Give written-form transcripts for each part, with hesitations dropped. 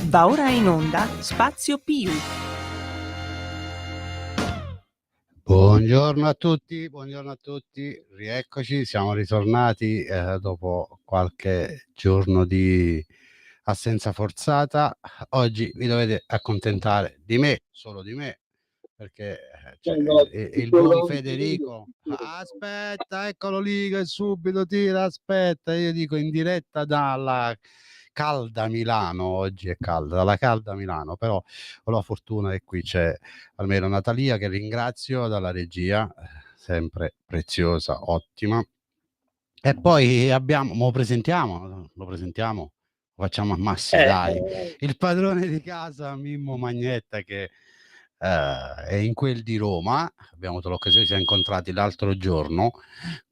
Va ora in onda Spazio Più. Buongiorno a tutti, rieccoci, siamo ritornati dopo qualche giorno di assenza forzata. Oggi vi dovete accontentare di me, solo di me, perché c'è il buon Federico. Aspetta, eccolo lì che subito tira, aspetta, io dico in diretta dalla calda Milano, oggi è calda, dalla calda Milano, però ho la fortuna che qui c'è almeno Natalia, che ringrazio, dalla regia, sempre preziosa, ottima. E poi abbiamo, lo presentiamo, lo facciamo a Massi, dai, il padrone di casa Mimmo Magnetta, che è in quel di Roma. Abbiamo avuto l'occasione, ci siamo incontrati l'altro giorno,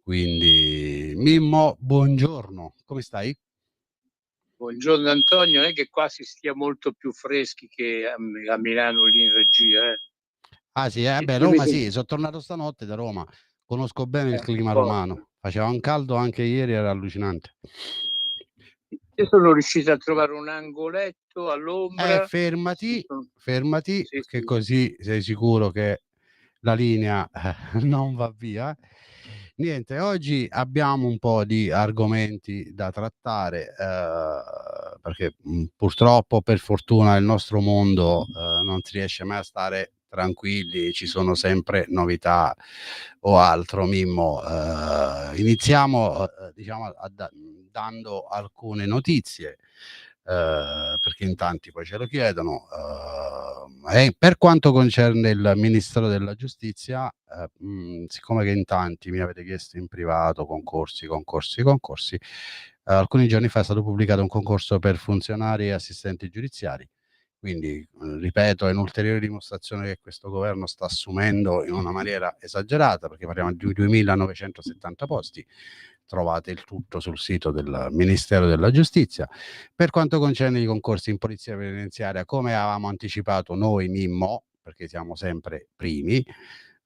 quindi Mimmo, buongiorno, come stai? Buongiorno Antonio, non è che qua si stia molto più freschi che a Milano lì in regia, Ah sì, beh, Io mi Roma sento sì, sono tornato stanotte da Roma, conosco bene il clima d'accordo. romano, faceva un caldo anche ieri, era allucinante. Io sono riuscito a trovare un angoletto all'ombra. Fermati, fermati, Sì, che sì. così sei sicuro che la linea non va via. Niente, oggi abbiamo un po' di argomenti da trattare, perché purtroppo, per fortuna, il nostro mondo non si riesce mai a stare tranquilli, ci sono sempre novità o altro. Mimmo, iniziamo diciamo dando alcune notizie, perché in tanti poi ce lo chiedono. E per quanto concerne il Ministero della Giustizia, siccome che in tanti mi avete chiesto in privato concorsi, alcuni giorni fa è stato pubblicato un concorso per funzionari e assistenti giudiziari. Quindi, ripeto, è un'ulteriore dimostrazione che questo governo sta assumendo in una maniera esagerata, perché parliamo di 2.970 posti. Trovate il tutto sul sito del Ministero della Giustizia. Per quanto concerne i concorsi in polizia penitenziaria, come avevamo anticipato noi, Mimmo, perché siamo sempre primi,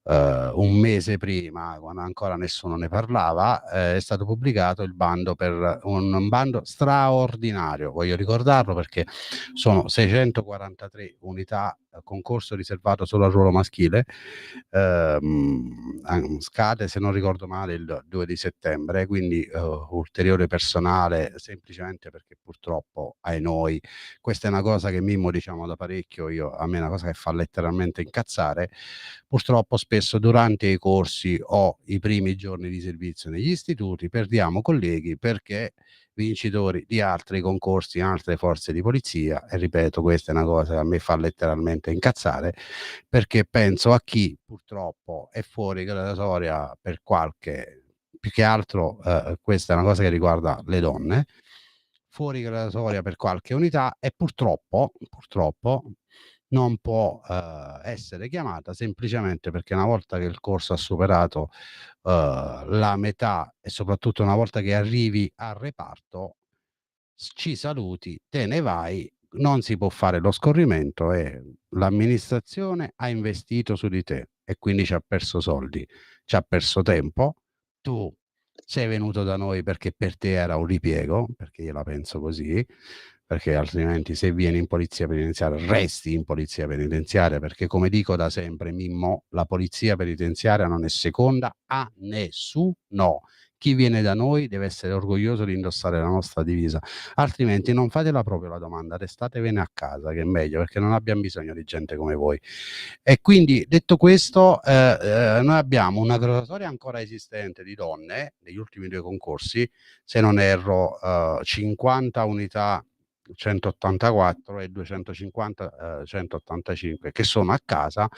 un mese prima, quando ancora nessuno ne parlava, è stato pubblicato il bando, per un bando straordinario. Voglio ricordarlo perché sono 643 unità, concorso riservato solo al ruolo maschile, scade, se non ricordo male, il 2 di settembre, quindi ulteriore personale, semplicemente perché purtroppo, ai noi, questa è una cosa che Mimmo diciamo da parecchio, a me è una cosa che fa letteralmente incazzare. Purtroppo spesso durante i corsi o i primi giorni di servizio negli istituti perdiamo colleghi perché vincitori di altri concorsi in altre forze di polizia, e ripeto, questa è una cosa che a me fa letteralmente incazzare, perché penso a chi purtroppo è fuori graduatoria per qualche, più che altro questa è una cosa che riguarda le donne, fuori graduatoria per qualche unità, e purtroppo non può essere chiamata, semplicemente perché una volta che il corso ha superato la metà, e soprattutto una volta che arrivi al reparto, ci saluti, te ne vai, non si può fare lo scorrimento, e l'amministrazione ha investito su di te e quindi ci ha perso soldi, ci ha perso tempo. Tu sei venuto da noi perché per te era un ripiego, perché io la penso così, perché altrimenti se vieni in polizia penitenziaria resti in polizia penitenziaria, perché come dico da sempre, Mimmo, la polizia penitenziaria non è seconda a nessuno. Chi viene da noi deve essere orgoglioso di indossare la nostra divisa, altrimenti non fatela proprio la domanda, restatevene a casa, che è meglio, perché non abbiamo bisogno di gente come voi. E quindi, detto questo, noi abbiamo una graduatoria ancora esistente di donne negli ultimi due concorsi, se non erro 50 unità 184 e 250 185 che sono a casa,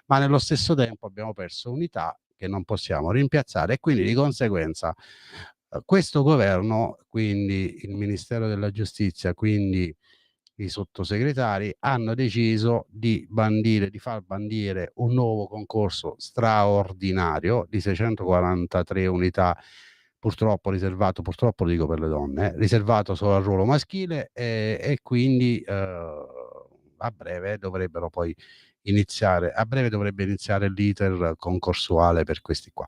ma nello stesso tempo abbiamo perso unità che non possiamo rimpiazzare, e quindi di conseguenza questo governo, quindi il Ministero della Giustizia, quindi i sottosegretari, hanno deciso di far bandire un nuovo concorso straordinario di 643 unità, purtroppo lo dico per le donne, riservato solo al ruolo maschile, e quindi a breve dovrebbe iniziare l'iter concorsuale per questi qua.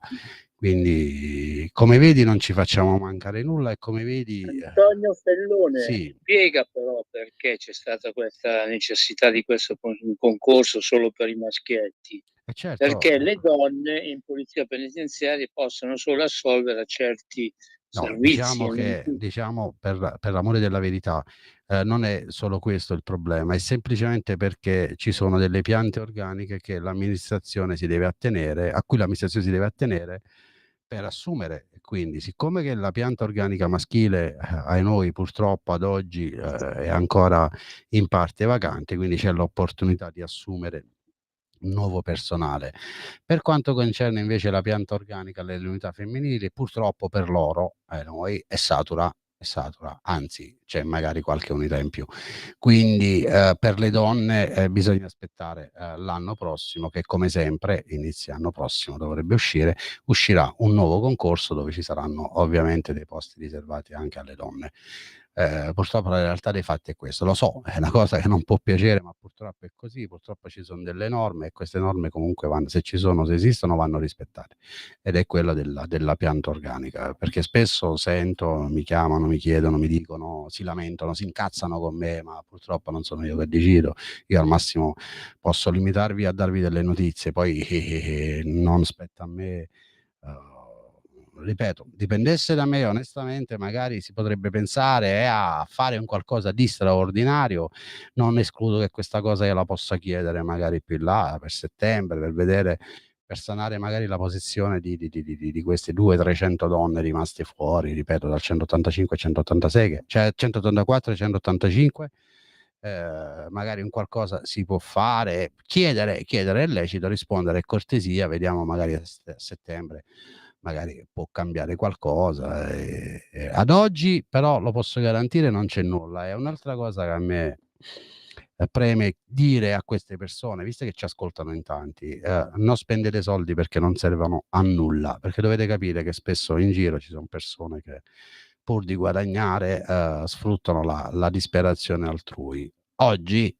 Quindi, come vedi, non ci facciamo mancare nulla e come vedi, Antonio Fellone, sì, spiega però perché c'è stata questa necessità di questo concorso solo per i maschietti. certo, Perché le donne in polizia penitenziaria possono solo assolvere a certi no, servizi diciamo e non che, tutti. diciamo per l'amore della verità, non è solo questo il problema, è semplicemente perché ci sono delle piante organiche che l'amministrazione si deve attenere, a cui l'amministrazione si deve attenere per assumere. E quindi, siccome che la pianta organica maschile, ai noi purtroppo ad oggi, è ancora in parte vacante, quindi c'è l'opportunità di assumere nuovo personale. Per quanto concerne invece la pianta organica delle unità femminili, purtroppo per loro, noi, è satura, anzi c'è magari qualche unità in più. Quindi per le donne bisogna aspettare l'anno prossimo, che come sempre inizia l'anno prossimo, dovrebbe uscirà un nuovo concorso dove ci saranno ovviamente dei posti riservati anche alle donne. Purtroppo la realtà dei fatti è questo, lo so, è una cosa che non può piacere, ma purtroppo è così, purtroppo ci sono delle norme e queste norme comunque vanno, se ci sono, se esistono, vanno rispettate, ed è quella della pianta organica, perché spesso sento, mi chiamano, mi chiedono, mi dicono, si lamentano, si incazzano con me, ma purtroppo non sono io che decido, io al massimo posso limitarvi a darvi delle notizie, poi non spetta a me. Ripeto, dipendesse da me, onestamente, magari si potrebbe pensare a fare un qualcosa di straordinario. Non escludo che questa cosa io la possa chiedere magari più in là, per settembre, per vedere, per sanare magari la posizione di queste 200-300 donne rimaste fuori, ripeto, dal 185 al 186, cioè 184 e 185. Magari un qualcosa si può fare, chiedere è lecito, rispondere è cortesia, vediamo magari a settembre magari può cambiare qualcosa. Ad oggi però lo posso garantire, non c'è nulla. È un'altra cosa che a me preme dire a queste persone, visto che ci ascoltano in tanti, non spendete soldi perché non servono a nulla, perché dovete capire che spesso in giro ci sono persone che pur di guadagnare sfruttano la disperazione altrui. Oggi,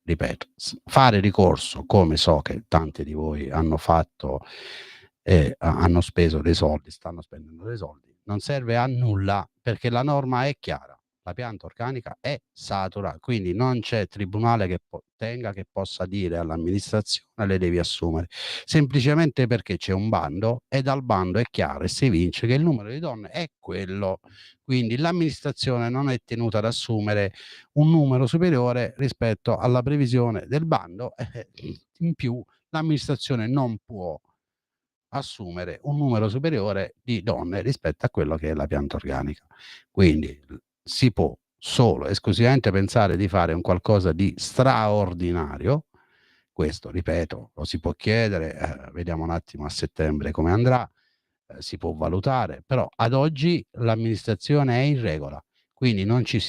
ripeto, fare ricorso, come so che tanti di voi hanno fatto e hanno speso dei soldi, stanno spendendo dei soldi, non serve a nulla perché la norma è chiara. La pianta organica è satura, quindi non c'è tribunale che tenga che possa dire all'amministrazione le devi assumere, semplicemente perché c'è un bando e dal bando è chiaro e si evince che il numero di donne è quello. Quindi l'amministrazione non è tenuta ad assumere un numero superiore rispetto alla previsione del bando. In più, l'amministrazione non può assumere un numero superiore di donne rispetto a quello che è la pianta organica. Quindi si può solo e esclusivamente pensare di fare un qualcosa di straordinario. Questo, ripeto, lo si può chiedere, vediamo un attimo a settembre come andrà, si può valutare, però ad oggi l'amministrazione è in regola, quindi non ci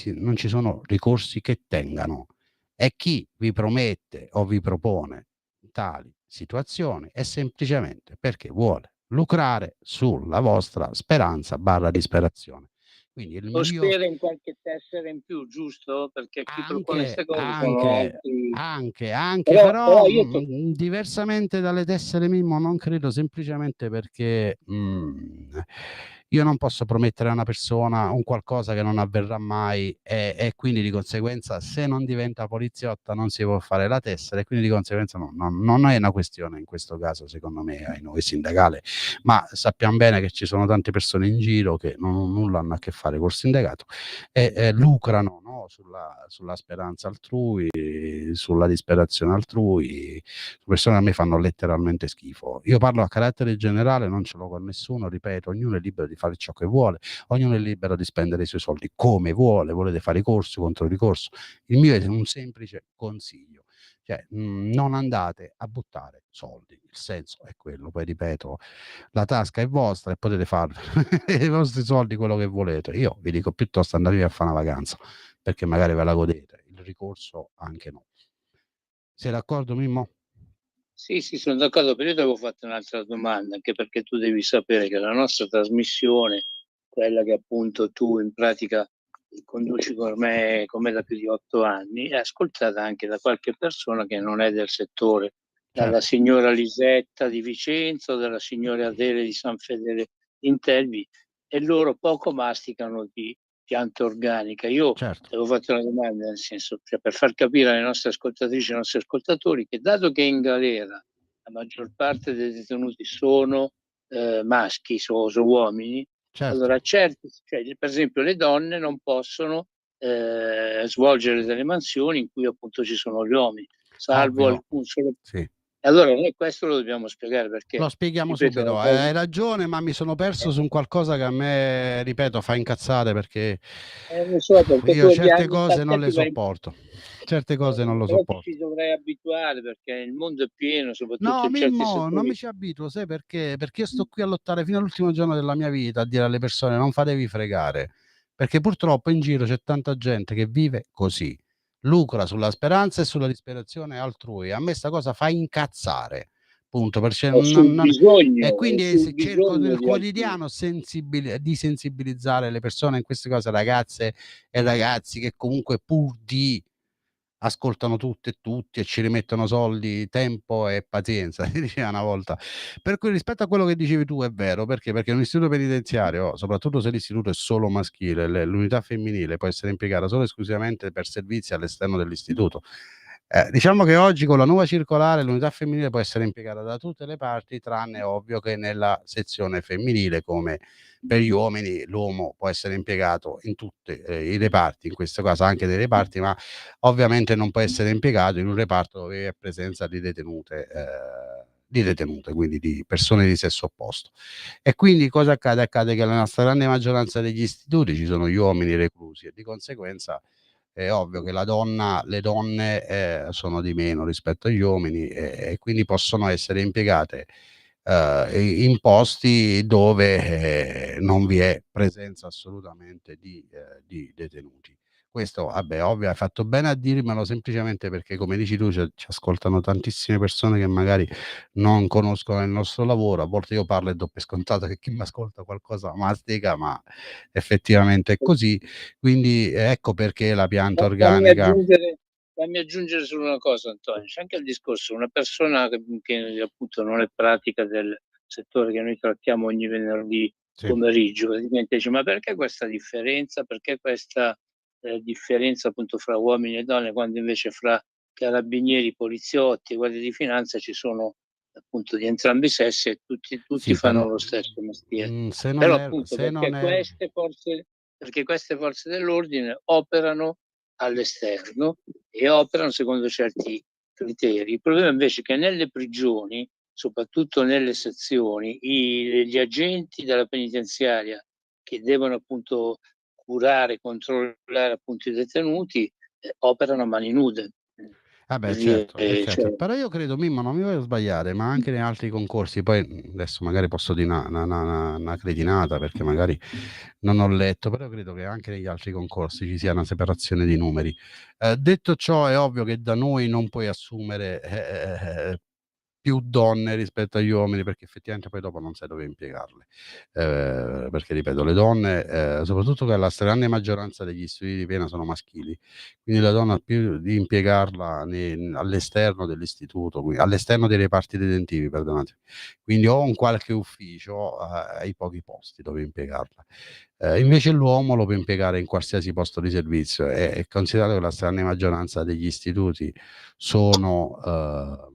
sono ricorsi che tengano. E chi vi promette o vi propone tali situazioni è semplicemente perché vuole lucrare sulla vostra speranza barra disperazione. Quindi il O mio spera in qualche tessera in più, giusto? Perché chi propone anche, queste cose sono anche, altri. anche, Però però io diversamente dalle tessere Mimmo non credo, semplicemente perché io non posso promettere a una persona un qualcosa che non avverrà mai e quindi di conseguenza se non diventa poliziotta non si può fare la tessera e quindi di conseguenza non è una questione in questo caso secondo me ai noi sindacale, ma sappiamo bene che ci sono tante persone in giro che nulla hanno a che fare col sindacato e lucrano, no, sulla speranza altrui, sulla disperazione altrui, persone che a me fanno letteralmente schifo. Io parlo a carattere generale, non ce l'ho con nessuno, ripeto, ognuno è libero di fare ciò che vuole, ognuno è libero di spendere i suoi soldi come vuole, volete fare ricorso contro ricorso. Il mio è un semplice consiglio. Cioè, non andate a buttare soldi, il senso è quello, poi ripeto, la tasca è vostra e potete fare i vostri soldi quello che volete. Io vi dico piuttosto andatevi a fare una vacanza, perché magari ve la godete, il ricorso anche no. Sei d'accordo Mimmo? sì, sì, sono d'accordo, però io ti avevo fatto un'altra domanda, anche perché tu devi sapere che la nostra trasmissione, quella che appunto tu in pratica conduci con me da più di 8 anni, è ascoltata anche da qualche persona che non è del settore dalla signora Lisetta di Vicenza, dalla signora Adele di San Fedele Intervi, e loro poco masticano di pianta organica. Io certo. avevo fatto una domanda, nel senso, cioè, per far capire alle nostre ascoltatrici e ai nostri ascoltatori che, dato che in galera la maggior parte dei detenuti sono maschi, sono uomini, Certo. allora certo, cioè, per esempio le donne non possono svolgere delle mansioni in cui appunto ci sono gli uomini, salvo Ovvio, alcun solo. sì. Allora noi questo lo dobbiamo spiegare, perché Lo spieghiamo ripeto, subito. Hai ragione, ma mi sono perso su un qualcosa che a me, ripeto, fa incazzare perché lo so, perché tu io gli certe anni cose non le passati sopporto. Certe cose non lo però ti sopporto. ci dovrai abituare, perché il mondo è pieno, soprattutto No, in certi Mimmo, non mi settori. ci abituo, sai perché? Perché io sto qui a lottare fino all'ultimo giorno della mia vita, a dire alle persone non fatevi fregare, perché purtroppo in giro c'è tanta gente che vive così, lucra sulla speranza e sulla disperazione altrui. A me sta cosa fa incazzare, punto, perché È sul e bisogno, è quindi sul cerco bisogno nel di alcuni. quotidiano di sensibilizzare le persone in queste cose, ragazze e ragazzi che comunque pur di ascoltano tutto e tutti e ci rimettono soldi, tempo e pazienza, si diceva una volta. Per cui rispetto a quello che dicevi tu è vero, perché un istituto penitenziario, soprattutto se l'istituto è solo maschile, l'unità femminile può essere impiegata solo e esclusivamente per servizi all'esterno dell'istituto. Diciamo che oggi con la nuova circolare l'unità femminile può essere impiegata da tutte le parti, tranne ovvio che nella sezione femminile, come per gli uomini l'uomo può essere impiegato in tutti i reparti, in questo caso anche dei reparti, ma ovviamente non può essere impiegato in un reparto dove è presenza di detenute, quindi di persone di sesso opposto. E quindi cosa accade? Accade che nella stragrande maggioranza degli istituti ci sono gli uomini reclusi e di conseguenza è ovvio che le donne sono di meno rispetto agli uomini e quindi possono essere impiegate in posti dove non vi è presenza assolutamente di detenuti. Questo, vabbè, ovvio, hai fatto bene a dirmelo semplicemente perché, come dici tu, ci ascoltano tantissime persone che magari non conoscono il nostro lavoro. A volte io parlo e do per scontato che chi mi ascolta qualcosa mastica, ma effettivamente è così. Quindi ecco perché la pianta Fammi organica. aggiungere, fammi aggiungere solo una cosa, Antonio. C'è anche il discorso, una persona che appunto non è pratica del settore che noi trattiamo ogni venerdì Sì, pomeriggio, praticamente dice: ma perché questa differenza? Perché questa differenza appunto fra uomini e donne, quando invece fra carabinieri, poliziotti e guardie di finanza ci sono appunto di entrambi i sessi e tutti sì, fanno però lo stesso mestiere. se non Però è, appunto se non è perché queste forze dell'ordine operano all'esterno e operano secondo certi criteri. Il problema invece è che nelle prigioni, soprattutto nelle sezioni, gli agenti della penitenziaria che devono appunto curare, controllare appunto i detenuti, operano a mani nude. Vabbè, Per dire, certo, certo. cioè, Però io credo, Mimmo, non mi voglio sbagliare, ma anche nei altri concorsi, poi adesso magari posso dire una cretinata perché magari non ho letto, però credo che anche negli altri concorsi ci sia una separazione di numeri. Detto ciò, è ovvio che da noi non puoi assumere più donne rispetto agli uomini, perché effettivamente poi dopo non sai dove impiegarle. Perché ripeto, le donne, soprattutto che la stragrande maggioranza degli istituti di pena sono maschili, quindi la donna più di impiegarla all'esterno dell'istituto, all'esterno dei reparti detentivi, perdonatemi, quindi o in qualche ufficio hai pochi posti dove impiegarla. Invece l'uomo lo può impiegare in qualsiasi posto di servizio e considerato che la stragrande maggioranza degli istituti sono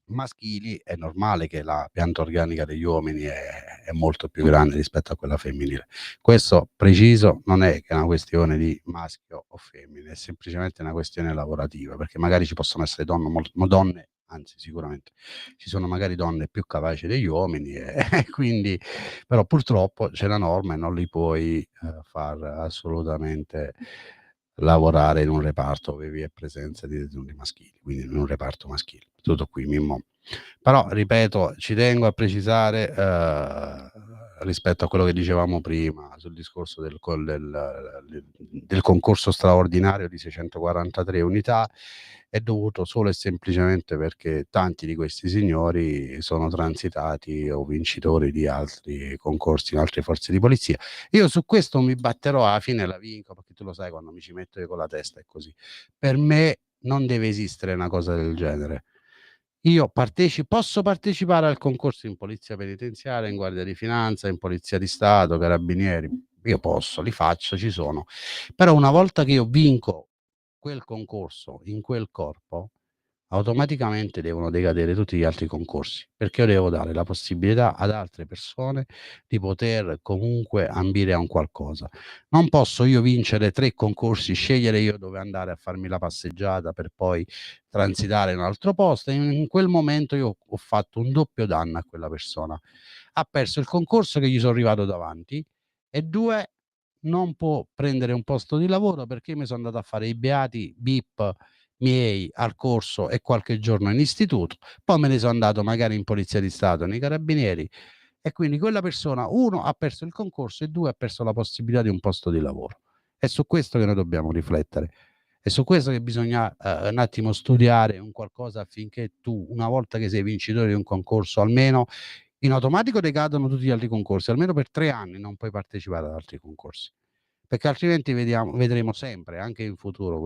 maschili, è normale che la pianta organica degli uomini è molto più grande rispetto a quella femminile. Questo preciso non è che è una questione di maschio o femmina, è semplicemente una questione lavorativa, perché magari ci possono essere donne, anzi sicuramente ci sono magari donne più capaci degli uomini e quindi però purtroppo c'è la norma e non li puoi far assolutamente lavorare in un reparto dove vi è presenza di detenuti maschili, quindi in un reparto maschile. Tutto qui, Mimmo. Però, ripeto, ci tengo a precisare rispetto a quello che dicevamo prima sul discorso del concorso straordinario di 643 unità, è dovuto solo e semplicemente perché tanti di questi signori sono transitati o vincitori di altri concorsi in altre forze di polizia. Io su questo mi batterò, alla fine la vinco, perché tu lo sai, quando mi ci metto io con la testa è così. Per me non deve esistere una cosa del genere. Io posso partecipare al concorso in polizia penitenziaria, in guardia di finanza, in polizia di stato, carabinieri. Io posso, li faccio, ci sono. Però una volta che io vinco quel concorso in quel corpo, automaticamente devono decadere tutti gli altri concorsi, perché io devo dare la possibilità ad altre persone di poter comunque ambire a un qualcosa. Non posso io vincere 3 concorsi, scegliere io dove andare a farmi la passeggiata per poi transitare in un altro posto. In quel momento io ho fatto un doppio danno a quella persona. Ha perso il concorso che gli sono arrivato davanti e 2 non può prendere un posto di lavoro perché mi sono andato a fare i beati BIP miei al corso e qualche giorno in istituto, poi me ne sono andato magari in polizia di stato, nei carabinieri, e quindi quella persona, 1 ha perso il concorso e 2 ha perso la possibilità di un posto di lavoro. È su questo che noi dobbiamo riflettere. È su questo che bisogna un attimo studiare un qualcosa affinché tu, una volta che sei vincitore di un concorso, almeno in automatico decadono tutti gli altri concorsi, almeno per 3 anni non puoi partecipare ad altri concorsi, perché altrimenti vedremo sempre, anche in futuro,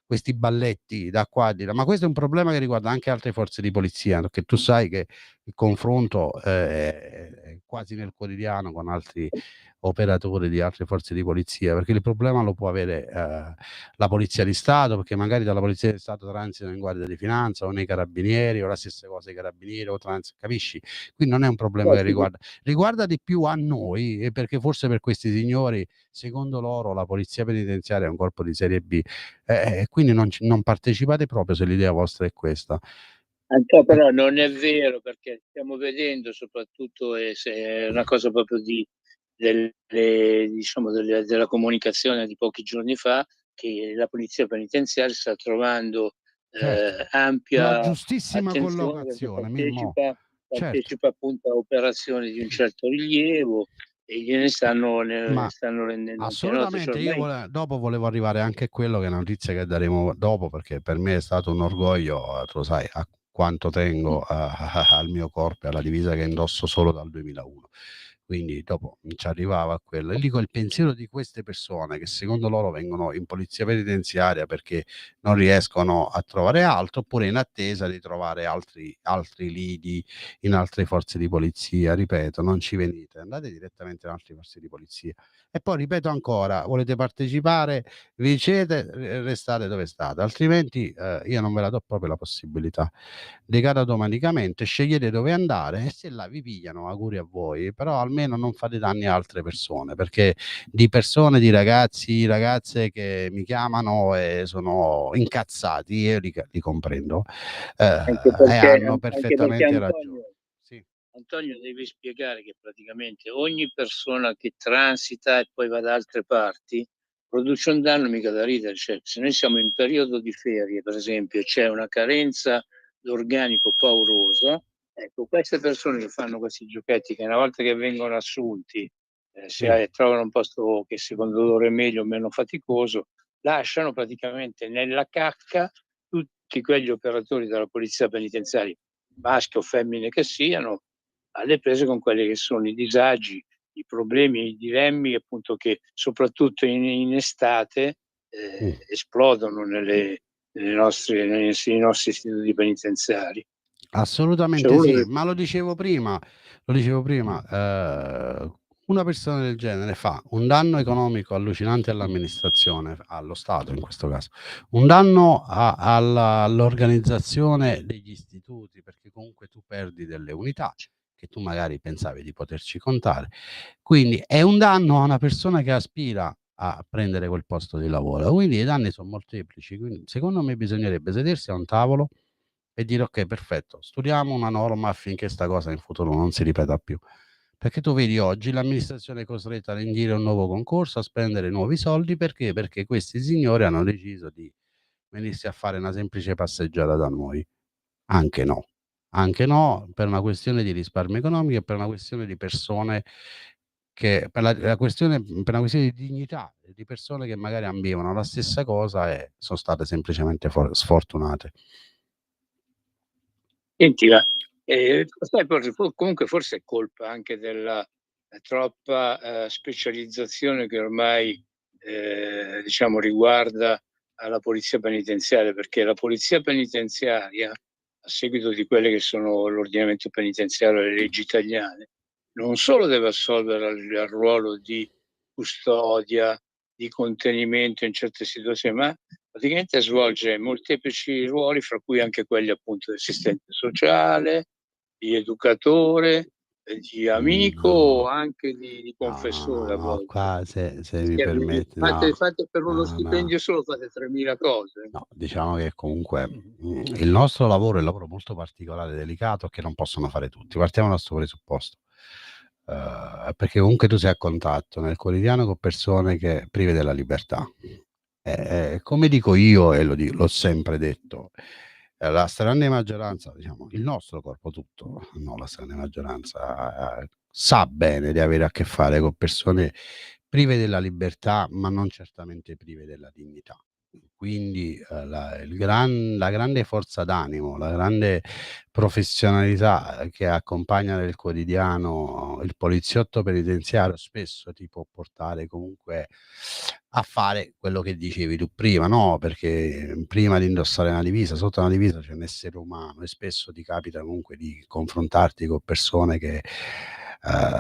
questi balletti da qua e di là. Ma questo è un problema che riguarda anche altre forze di polizia, perché tu sai che il confronto è quasi nel quotidiano con altri operatori di altre forze di polizia, perché il problema lo può avere la polizia di Stato, perché magari dalla polizia di Stato transitano in guardia di finanza o nei carabinieri, o la stessa cosa i carabinieri, o capisci? Quindi non è un problema che riguarda di più a noi, perché forse per questi signori, secondo loro, la polizia penitenziaria è un corpo di serie B, quindi non partecipate proprio se l'idea vostra è questa. Anche però non è vero, perché stiamo vedendo soprattutto, se è una cosa proprio diciamo della comunicazione di pochi giorni fa, che la polizia penitenziaria sta trovando Certo, una ampia giustissima attenzione, perché collocazione, Mimmo. Certo, partecipa appunto a operazioni di un certo rilievo e ne ma stanno rendendo anche noto. Cioè assolutamente, io ormai dopo volevo arrivare anche a quello, che è una notizia che daremo dopo, perché per me è stato un orgoglio, tu lo sai a quanto tengo al mio corpo e alla divisa che indosso solo dal 2001. Quindi dopo ci arrivava a quello. E dico il pensiero di queste persone che secondo loro vengono in polizia penitenziaria perché non riescono a trovare altro, oppure in attesa di trovare altri lidi in altre forze di polizia. Ripeto, non ci venite, andate direttamente in altre forze di polizia. E poi ripeto ancora, volete partecipare, vincete, restate dove state, altrimenti io non ve la do proprio la possibilità. Decada automaticamente, scegliete dove andare e se là vi pigliano, auguri a voi, però almeno non fate danni a altre persone, perché di persone, di ragazzi, ragazze che mi chiamano e sono incazzati, io li comprendo, e hanno anche perché perfettamente ragione. Sì, Antonio devi spiegare che praticamente ogni persona che transita e poi va da altre parti produce un danno mica da ridere. Cioè, se noi siamo in periodo di ferie, per esempio, e c'è una carenza d'organico paurosa, ecco, queste persone che fanno questi giochetti, che una volta che vengono assunti, sì, trovano un posto che secondo loro è meglio o meno faticoso, lasciano praticamente nella cacca tutti quegli operatori della polizia penitenziaria, maschi o femmine che siano, alle prese con quelli che sono i disagi, i problemi, i dilemmi, appunto, che soprattutto in estate mm. esplodono nei nostri istituti penitenziari. Cioè Assolutamente uno sì, del- ma lo dicevo prima, una persona del genere fa un danno economico allucinante all'amministrazione, allo Stato in questo caso, un danno all'organizzazione degli istituti, perché comunque tu perdi delle unità che tu magari pensavi di poterci contare. Quindi è un danno a una persona che aspira a prendere quel posto di lavoro. Quindi i danni sono molteplici. Quindi secondo me bisognerebbe sedersi a un tavolo e dire: "Okay, perfetto, studiamo una norma affinché 'sta cosa in futuro non si ripeta più". Perché tu vedi oggi l'amministrazione è costretta a indire un nuovo concorso, a spendere nuovi soldi, perché? Perché questi signori hanno deciso di venirsi a fare una semplice passeggiata da noi. Anche no. Anche no, per una questione di risparmio economico e per una questione di persone che per una questione di dignità, di persone che magari ambivano alla stessa cosa e son state semplicemente sfortunate. Senti, ma sai, comunque forse è colpa anche della troppa specializzazione che ormai diciamo riguarda alla polizia penitenziaria, perché la polizia penitenziaria a seguito di quelle che sono l'ordinamento penitenziario e le leggi italiane, non solo deve assolvere al ruolo di custodia, di contenimento in certe situazioni, ma praticamente svolge molteplici ruoli, fra cui anche quelli appunto di assistente sociale, di educatore, di amico o No, anche di confessore a no, volte. qua se mi Perché permetti, fate per uno no. stipendio solo fate 3000 cose. No, diciamo che comunque, il nostro lavoro è un lavoro molto particolare e delicato che non possono fare tutti. Partiamo da 'sto presupposto, perché comunque tu sei a contatto nel quotidiano con persone che prive della libertà. Come dico io e l'ho sempre detto, la stragrande maggioranza, diciamo, il nostro corpo tutto, no la stragrande maggioranza, sa bene di avere a che fare con persone prive della libertà, ma non certamente prive della dignità. Quindi, la grande forza d'animo, la grande professionalità, che accompagna nel quotidiano il poliziotto penitenziario spesso ti può portare comunque a fare quello che dicevi tu prima, no, perché prima di indossare una divisa, sotto una divisa c'è un essere umano e spesso ti capita comunque di confrontarti con persone che,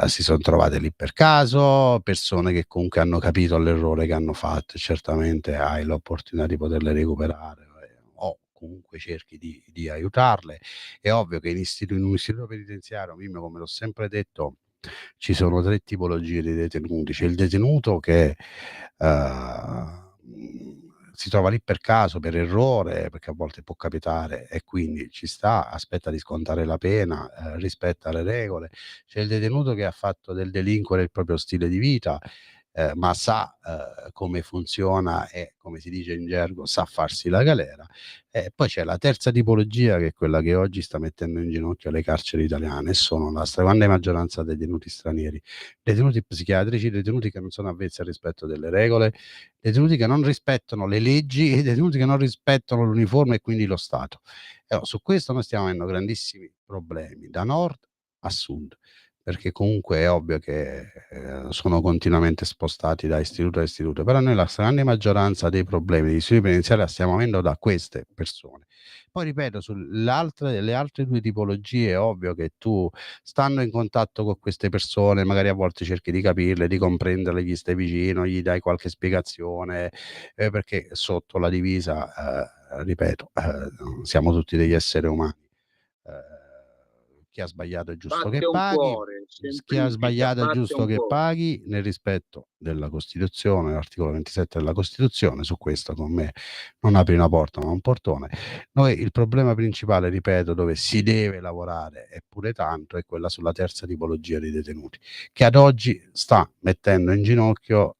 si son trovate lì per caso, persone che comunque hanno capito l'errore che hanno fatto e certamente hai l'opportunità di poterle recuperare, o comunque cerchi di aiutarle. È ovvio che in un istituto penitenziario, Mimmo, come l'ho sempre detto, ci sono 3 tipologie di detenuti. C'è il detenuto che, si trova lì per caso, per errore, perché a volte può capitare e quindi ci sta, aspetta di scontare la pena, rispetta le regole. C'è il detenuto che ha fatto del delinquere il proprio stile di vita, ma sa, come funziona e, come si dice in gergo, sa farsi la galera. E poi c'è la terza tipologia che è quella che oggi sta mettendo in ginocchio le carceri italiane e sono la stragrande maggioranza dei detenuti stranieri, detenuti psichiatrici, detenuti che non sono avvezzi al rispetto delle regole, detenuti che non rispettano le leggi e detenuti che non rispettano l'uniforme e quindi lo Stato. Su questo noi stiamo avendo grandissimi problemi da nord a sud, perché comunque è ovvio che, sono continuamente spostati da istituto a istituto, però noi la stragrande maggioranza dei problemi degli istituti penitenziari la stiamo avendo da queste persone. Poi ripeto, le altre 2 tipologie è ovvio che tu, stando in contatto con queste persone, magari a volte cerchi di capirle, di comprenderle, gli stai vicino, gli dai qualche spiegazione, perché sotto la divisa, ripeto, siamo tutti degli esseri umani. Chi ha sbagliato è giusto che Batte un paghi, cuore, chi ha semplifica, sbagliato è batte giusto un che cuore. paghi nel rispetto della Costituzione, l'articolo 27 della Costituzione. Su questo con me non apri una porta ma un portone. Noi il problema principale, ripeto, dove si deve lavorare eppure tanto, è quella sulla terza tipologia di detenuti, che ad oggi stanno mettendo in ginocchio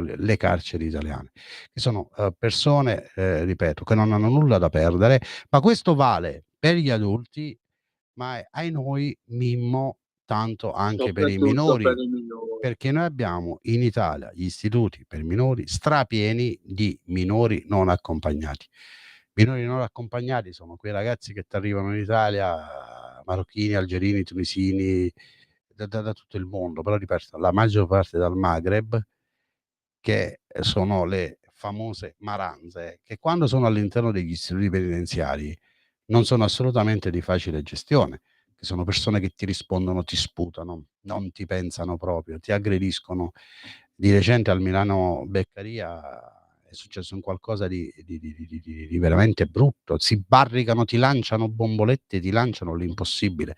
le carceri italiane, che sono, persone, ripeto, che non hanno nulla da perdere, ma questo vale per gli adulti, ma ahinoi, Mimmo, tanto anche per i Soprattutto per minori, i minori. perché noi abbiamo in Italia gli istituti per minori strapieni di minori non accompagnati. Minori non accompagnati sono quei ragazzi che t'arrivano in Italia, marocchini, algerini, tunisini, da tutto il mondo, però ripeto, la maggior parte dal Maghreb, che sono le famose maranze, che quando sono all'interno degli istituti penitenziari non sono assolutamente di facile gestione, che sono persone che ti rispondono, ti sputano, non ti pensano proprio, ti aggrediscono. Di recente al Milano Beccaria è successo un qualcosa di veramente brutto. Si barricano, ti lanciano bombolette, ti lanciano l'impossibile.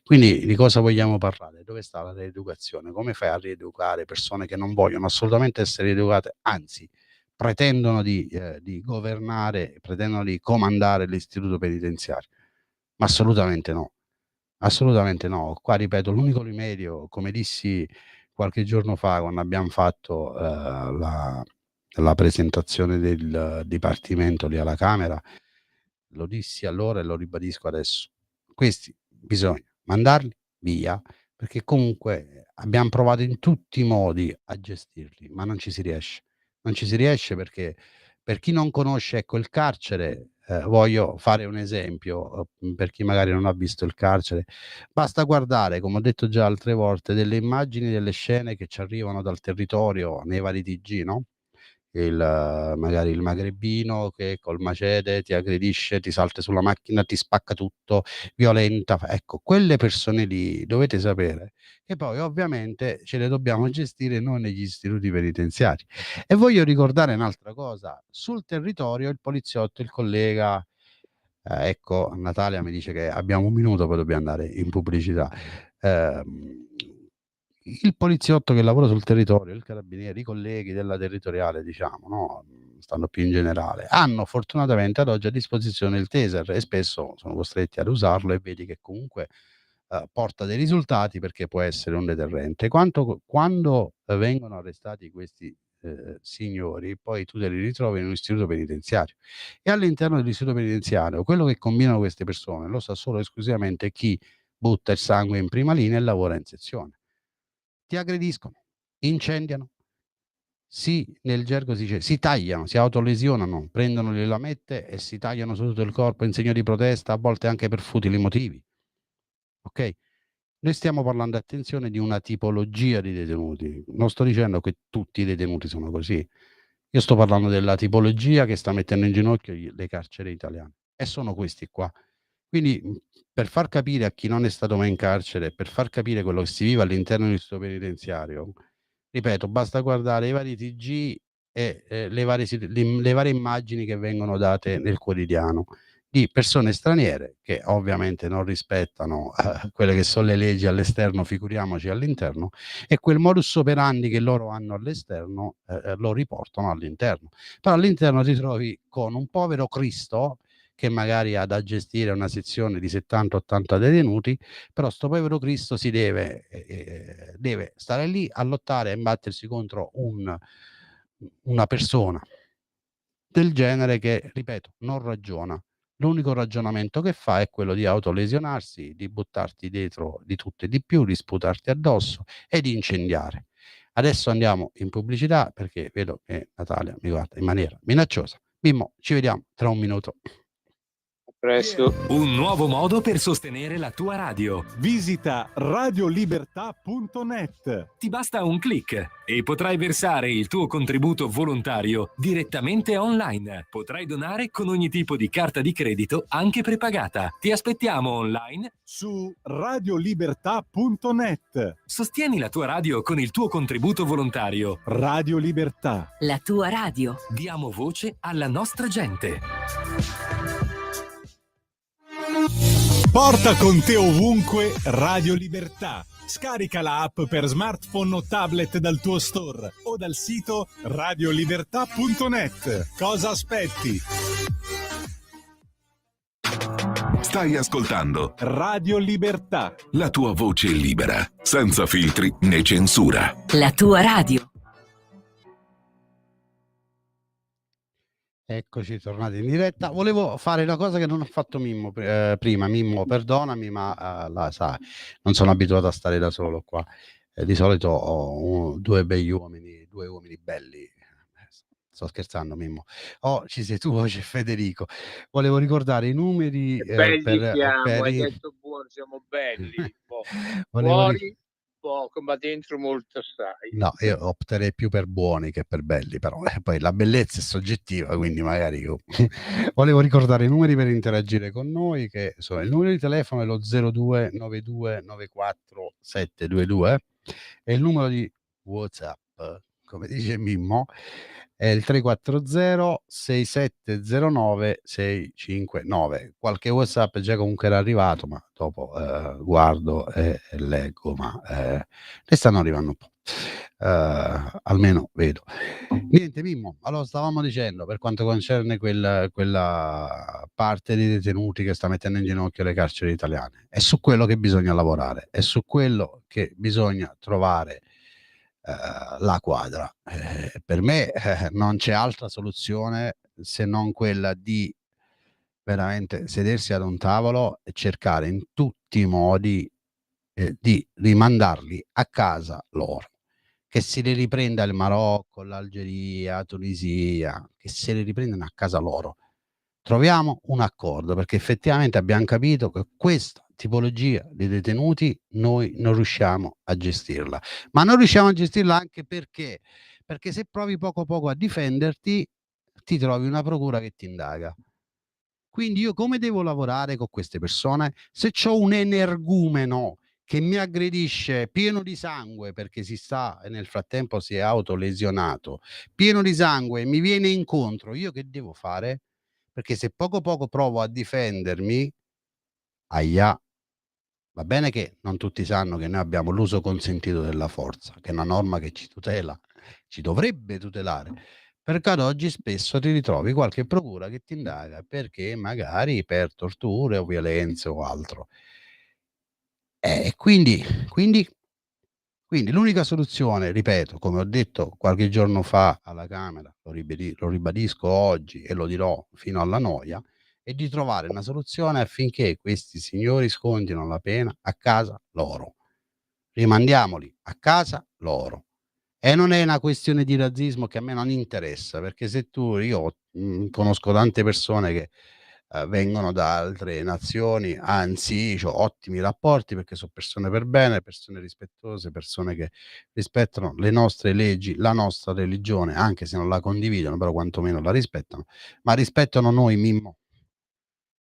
Quindi di cosa vogliamo parlare? Dove sta la rieducazione? Come fai a rieducare persone che non vogliono assolutamente essere rieducate, anzi pretendono di governare, pretendono di comandare l'istituto penitenziario? Ma assolutamente no, assolutamente no. Qua ripeto, l'unico rimedio, come dissi qualche giorno fa quando abbiam fatto, la presentazione del dipartimento lì alla Camera, lo dissi allora e lo ribadisco adesso: questi bisogna mandarli via, perché comunque abbiam provato in tutti i modi a gestirli, ma non ci si riesce. Non ci si riesce perché per chi non conosce, ecco, il carcere, voglio fare un esempio, per chi magari non ha visto il carcere, basta guardare, come ho detto già altre volte, delle immagini, delle scene che ci arrivano dal territorio nei vari TG, no, magari il magrebino che col macete ti aggredisce, ti salta sulla macchina, ti spacca tutto, violenta. Ecco, quelle persone lì dovete sapere che poi ovviamente ce le dobbiamo gestire noi negli istituti penitenziari. E voglio ricordare un'altra cosa: sul territorio il poliziotto, il collega, ecco, Natalia mi dice che abbiamo un minuto, poi dobbiamo andare in pubblicità. Il poliziotto che lavora sul territorio, il carabiniere, i colleghi della territoriale, diciamo, no? Stanno più in generale, hanno fortunatamente ad oggi a disposizione il taser e spesso sono costretti ad usarlo, e vedi che comunque porta dei risultati, perché può essere un deterrente. Quando vengono arrestati questi signori, poi tu te li ritrovi in un istituto penitenziario, e all'interno dell'istituto penitenziario quello che combinano queste persone lo sa solo esclusivamente chi butta il sangue in prima linea e lavora in sezione. Ti aggrediscono, incendiano, nel gergo si dice, si tagliano, si autolesionano, prendono le lamette e si tagliano su tutto il corpo in segno di protesta, a volte anche per futili motivi. Ok? Noi stiamo parlando, attenzione, di una tipologia di detenuti. Non sto dicendo che tutti i detenuti sono così. Io sto parlando della tipologia che sta mettendo in ginocchio le carceri italiane. E sono questi qua. Quindi, per far capire a chi non è stato mai in carcere, per far capire quello che si vive all'interno di questo penitenziario, ripeto, basta guardare i vari TG e le varie immagini che vengono date nel quotidiano di persone straniere che ovviamente non rispettano quelle che sono le leggi all'esterno, figuriamoci all'interno, e quel modus operandi che loro hanno all'esterno lo riportano all'interno. Però all'interno ti trovi con un povero Cristo che magari ha da gestire una sezione di 70-80 detenuti, però sto povero Cristo si deve stare lì a lottare e imbattersi contro una persona del genere che, ripeto, non ragiona. L'unico ragionamento che fa è quello di autolesionarsi, di buttarti dietro di tutto e di più, di sputarti addosso e di incendiare. Adesso andiamo in pubblicità perché vedo che Natalia mi guarda in maniera minacciosa. Mimmo, ci vediamo tra un minuto. Presto. Un nuovo modo per sostenere la tua radio. Visita radiolibertà.net. Ti basta un click e potrai versare il tuo contributo volontario direttamente online. Potrai donare con ogni tipo di carta di credito, anche prepagata. Ti aspettiamo online Su radiolibertà.net. Sostieni la tua radio con il tuo contributo volontario. Radio Libertà. La tua radio. Diamo voce alla nostra gente. Porta con te ovunque Radio Libertà. Scarica la app per smartphone o tablet dal tuo store o dal sito radiolibertà.net. Cosa aspetti? Stai ascoltando Radio Libertà. la tua voce libera, senza filtri né censura. La tua radio. Eccoci tornati in diretta. Volevo fare una cosa che non ho fatto Mimmo prima. Mimmo, perdonami, ma la sai, non sono abituato a stare da solo qua. Di solito ho due uomini belli. Sto scherzando, Mimmo. Ci sei tu, c'è Federico. Volevo ricordare i numeri Belli per siamo, hai i- detto buono, siamo belli. Volevo ri- Fuori poco, ma dentro molto assai. No, io opterei più per buoni che per belli, però poi la bellezza è soggettiva, quindi magari io volevo ricordare i numeri per interagire con noi, che sono il numero di telefono è lo 0292947722 e il numero di WhatsApp, come dice Mimmo, è il 340 6709 659. Qualche WhatsApp già comunque era arrivato, ma dopo guardo e leggo, ma ne stanno arrivando un po'. Almeno vedo. Niente, Mimmo, allora stavamo dicendo, per quanto concerne quella parte di detenuti che sta mettendo in ginocchio le carceri italiane, è su quello che bisogna lavorare, è su quello che bisogna trovare la quadra. Per me non c'è altra soluzione se non quella di veramente sedersi ad un tavolo e cercare in tutti i modi di rimandarli a casa loro, che se li riprenda il Marocco, l'Algeria, la Tunisia, che se li riprendano a casa loro. Troviamo un accordo, perché effettivamente abbiamo capito che questa tipologia di detenuti noi non riusciamo a gestirla, ma non riusciamo a gestirla anche perché perché se provi poco poco a difenderti, ti trovi una procura che ti indaga. Quindi io come devo lavorare con queste persone? Se c'ho un energumeno che mi aggredisce pieno di sangue perché nel frattempo si è autolesionato, pieno di sangue, mi viene incontro, io che devo fare? Perché se poco poco provo a difendermi, ahia, va bene che non tutti sanno che noi abbiamo l'uso consentito della forza, che è una norma che ci tutela, ci dovrebbe tutelare. Perché ad oggi spesso ti ritrovi qualche procura che ti indaga perché magari per torture o violenze o altro. Quindi l'unica soluzione, ripeto, come ho detto qualche giorno fa alla Camera, lo ribadisco oggi e lo dirò fino alla noia, è di trovare una soluzione affinché questi signori scontino la pena a casa loro. Rimandiamoli a casa loro. E non è una questione di razzismo che a me non interessa, perché io conosco tante persone che vengono da altre nazioni, anzi c'ho ottimi rapporti perché so persone per bene, persone rispettose, persone che rispettano le nostre leggi, la nostra religione, anche se non la condividono, però quantomeno la rispettano, ma rispettano noi, Mimmo.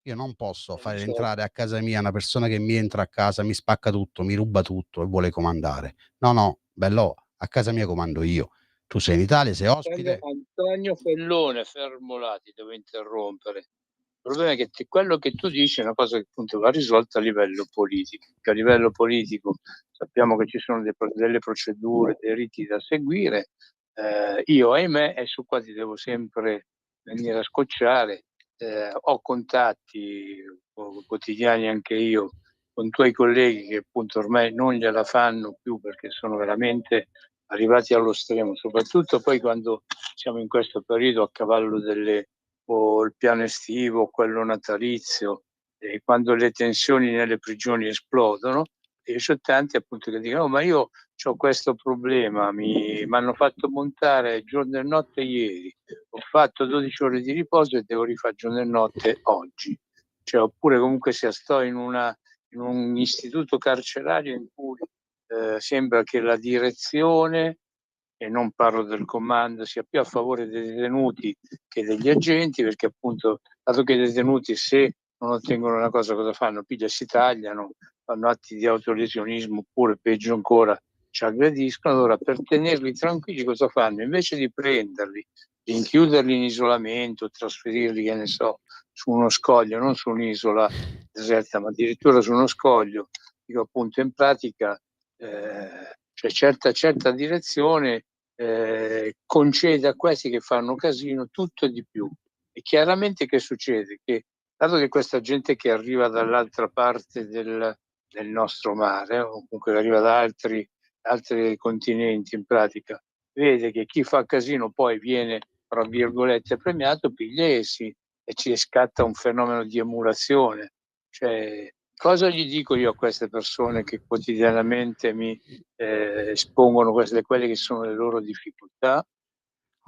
Io non posso fare Certo. entrare a casa mia una persona che mi entra a casa, mi spacca tutto, mi ruba tutto e vuole comandare. No, bello, a casa mia comando io. Tu sei in Italia, sei ospite. Antonio Fellone, fermo là, ti devo interrompere. Il problema è che quello che tu dici è una cosa che appunto va risolta a livello politico, che a livello politico sappiamo che ci sono delle procedure, dei riti da seguire. Io, ahimè, e su qua ti devo sempre venire a scocciare, ho contatti quotidiani anche io con tuoi colleghi che appunto ormai non gliela fanno più perché sono veramente arrivati allo stremo, soprattutto poi quando siamo in questo periodo a cavallo o il piano estivo o quello natalizio, e quando le tensioni nelle prigioni esplodono, e io c'ho tanti appunto che dicono: "Oh, ma io c'ho questo problema, m'hanno fatto montare giorno e notte ieri, ho fatto 12 ore di riposo e devo rifare giorno e notte oggi". Cioè, oppure comunque sto in un istituto carcerario in cui sembra che la direzione, e non parlo del comando, sia più a favore dei detenuti che degli agenti, perché appunto, dato che i detenuti se non ottengono una cosa fanno? Si tagliano, fanno atti di autolesionismo oppure peggio ancora ci aggrediscono. Allora per tenerli tranquilli cosa fanno? Invece di prenderli, di inchiuderli in isolamento, trasferirli, che ne so, su uno scoglio, non su un'isola deserta, ma addirittura su uno scoglio, dico appunto in pratica cioè certa direzione concede a questi che fanno casino tutto e di più. E chiaramente che succede? Che dato che questa gente che arriva dall'altra parte del nostro mare, o comunque arriva da altri continenti in pratica, vede che chi fa casino poi viene, tra virgolette, premiato, piglia e ci scatta un fenomeno di emulazione. Cioè, cosa gli dico io a queste persone che quotidianamente mi espongono quelle che sono le loro difficoltà?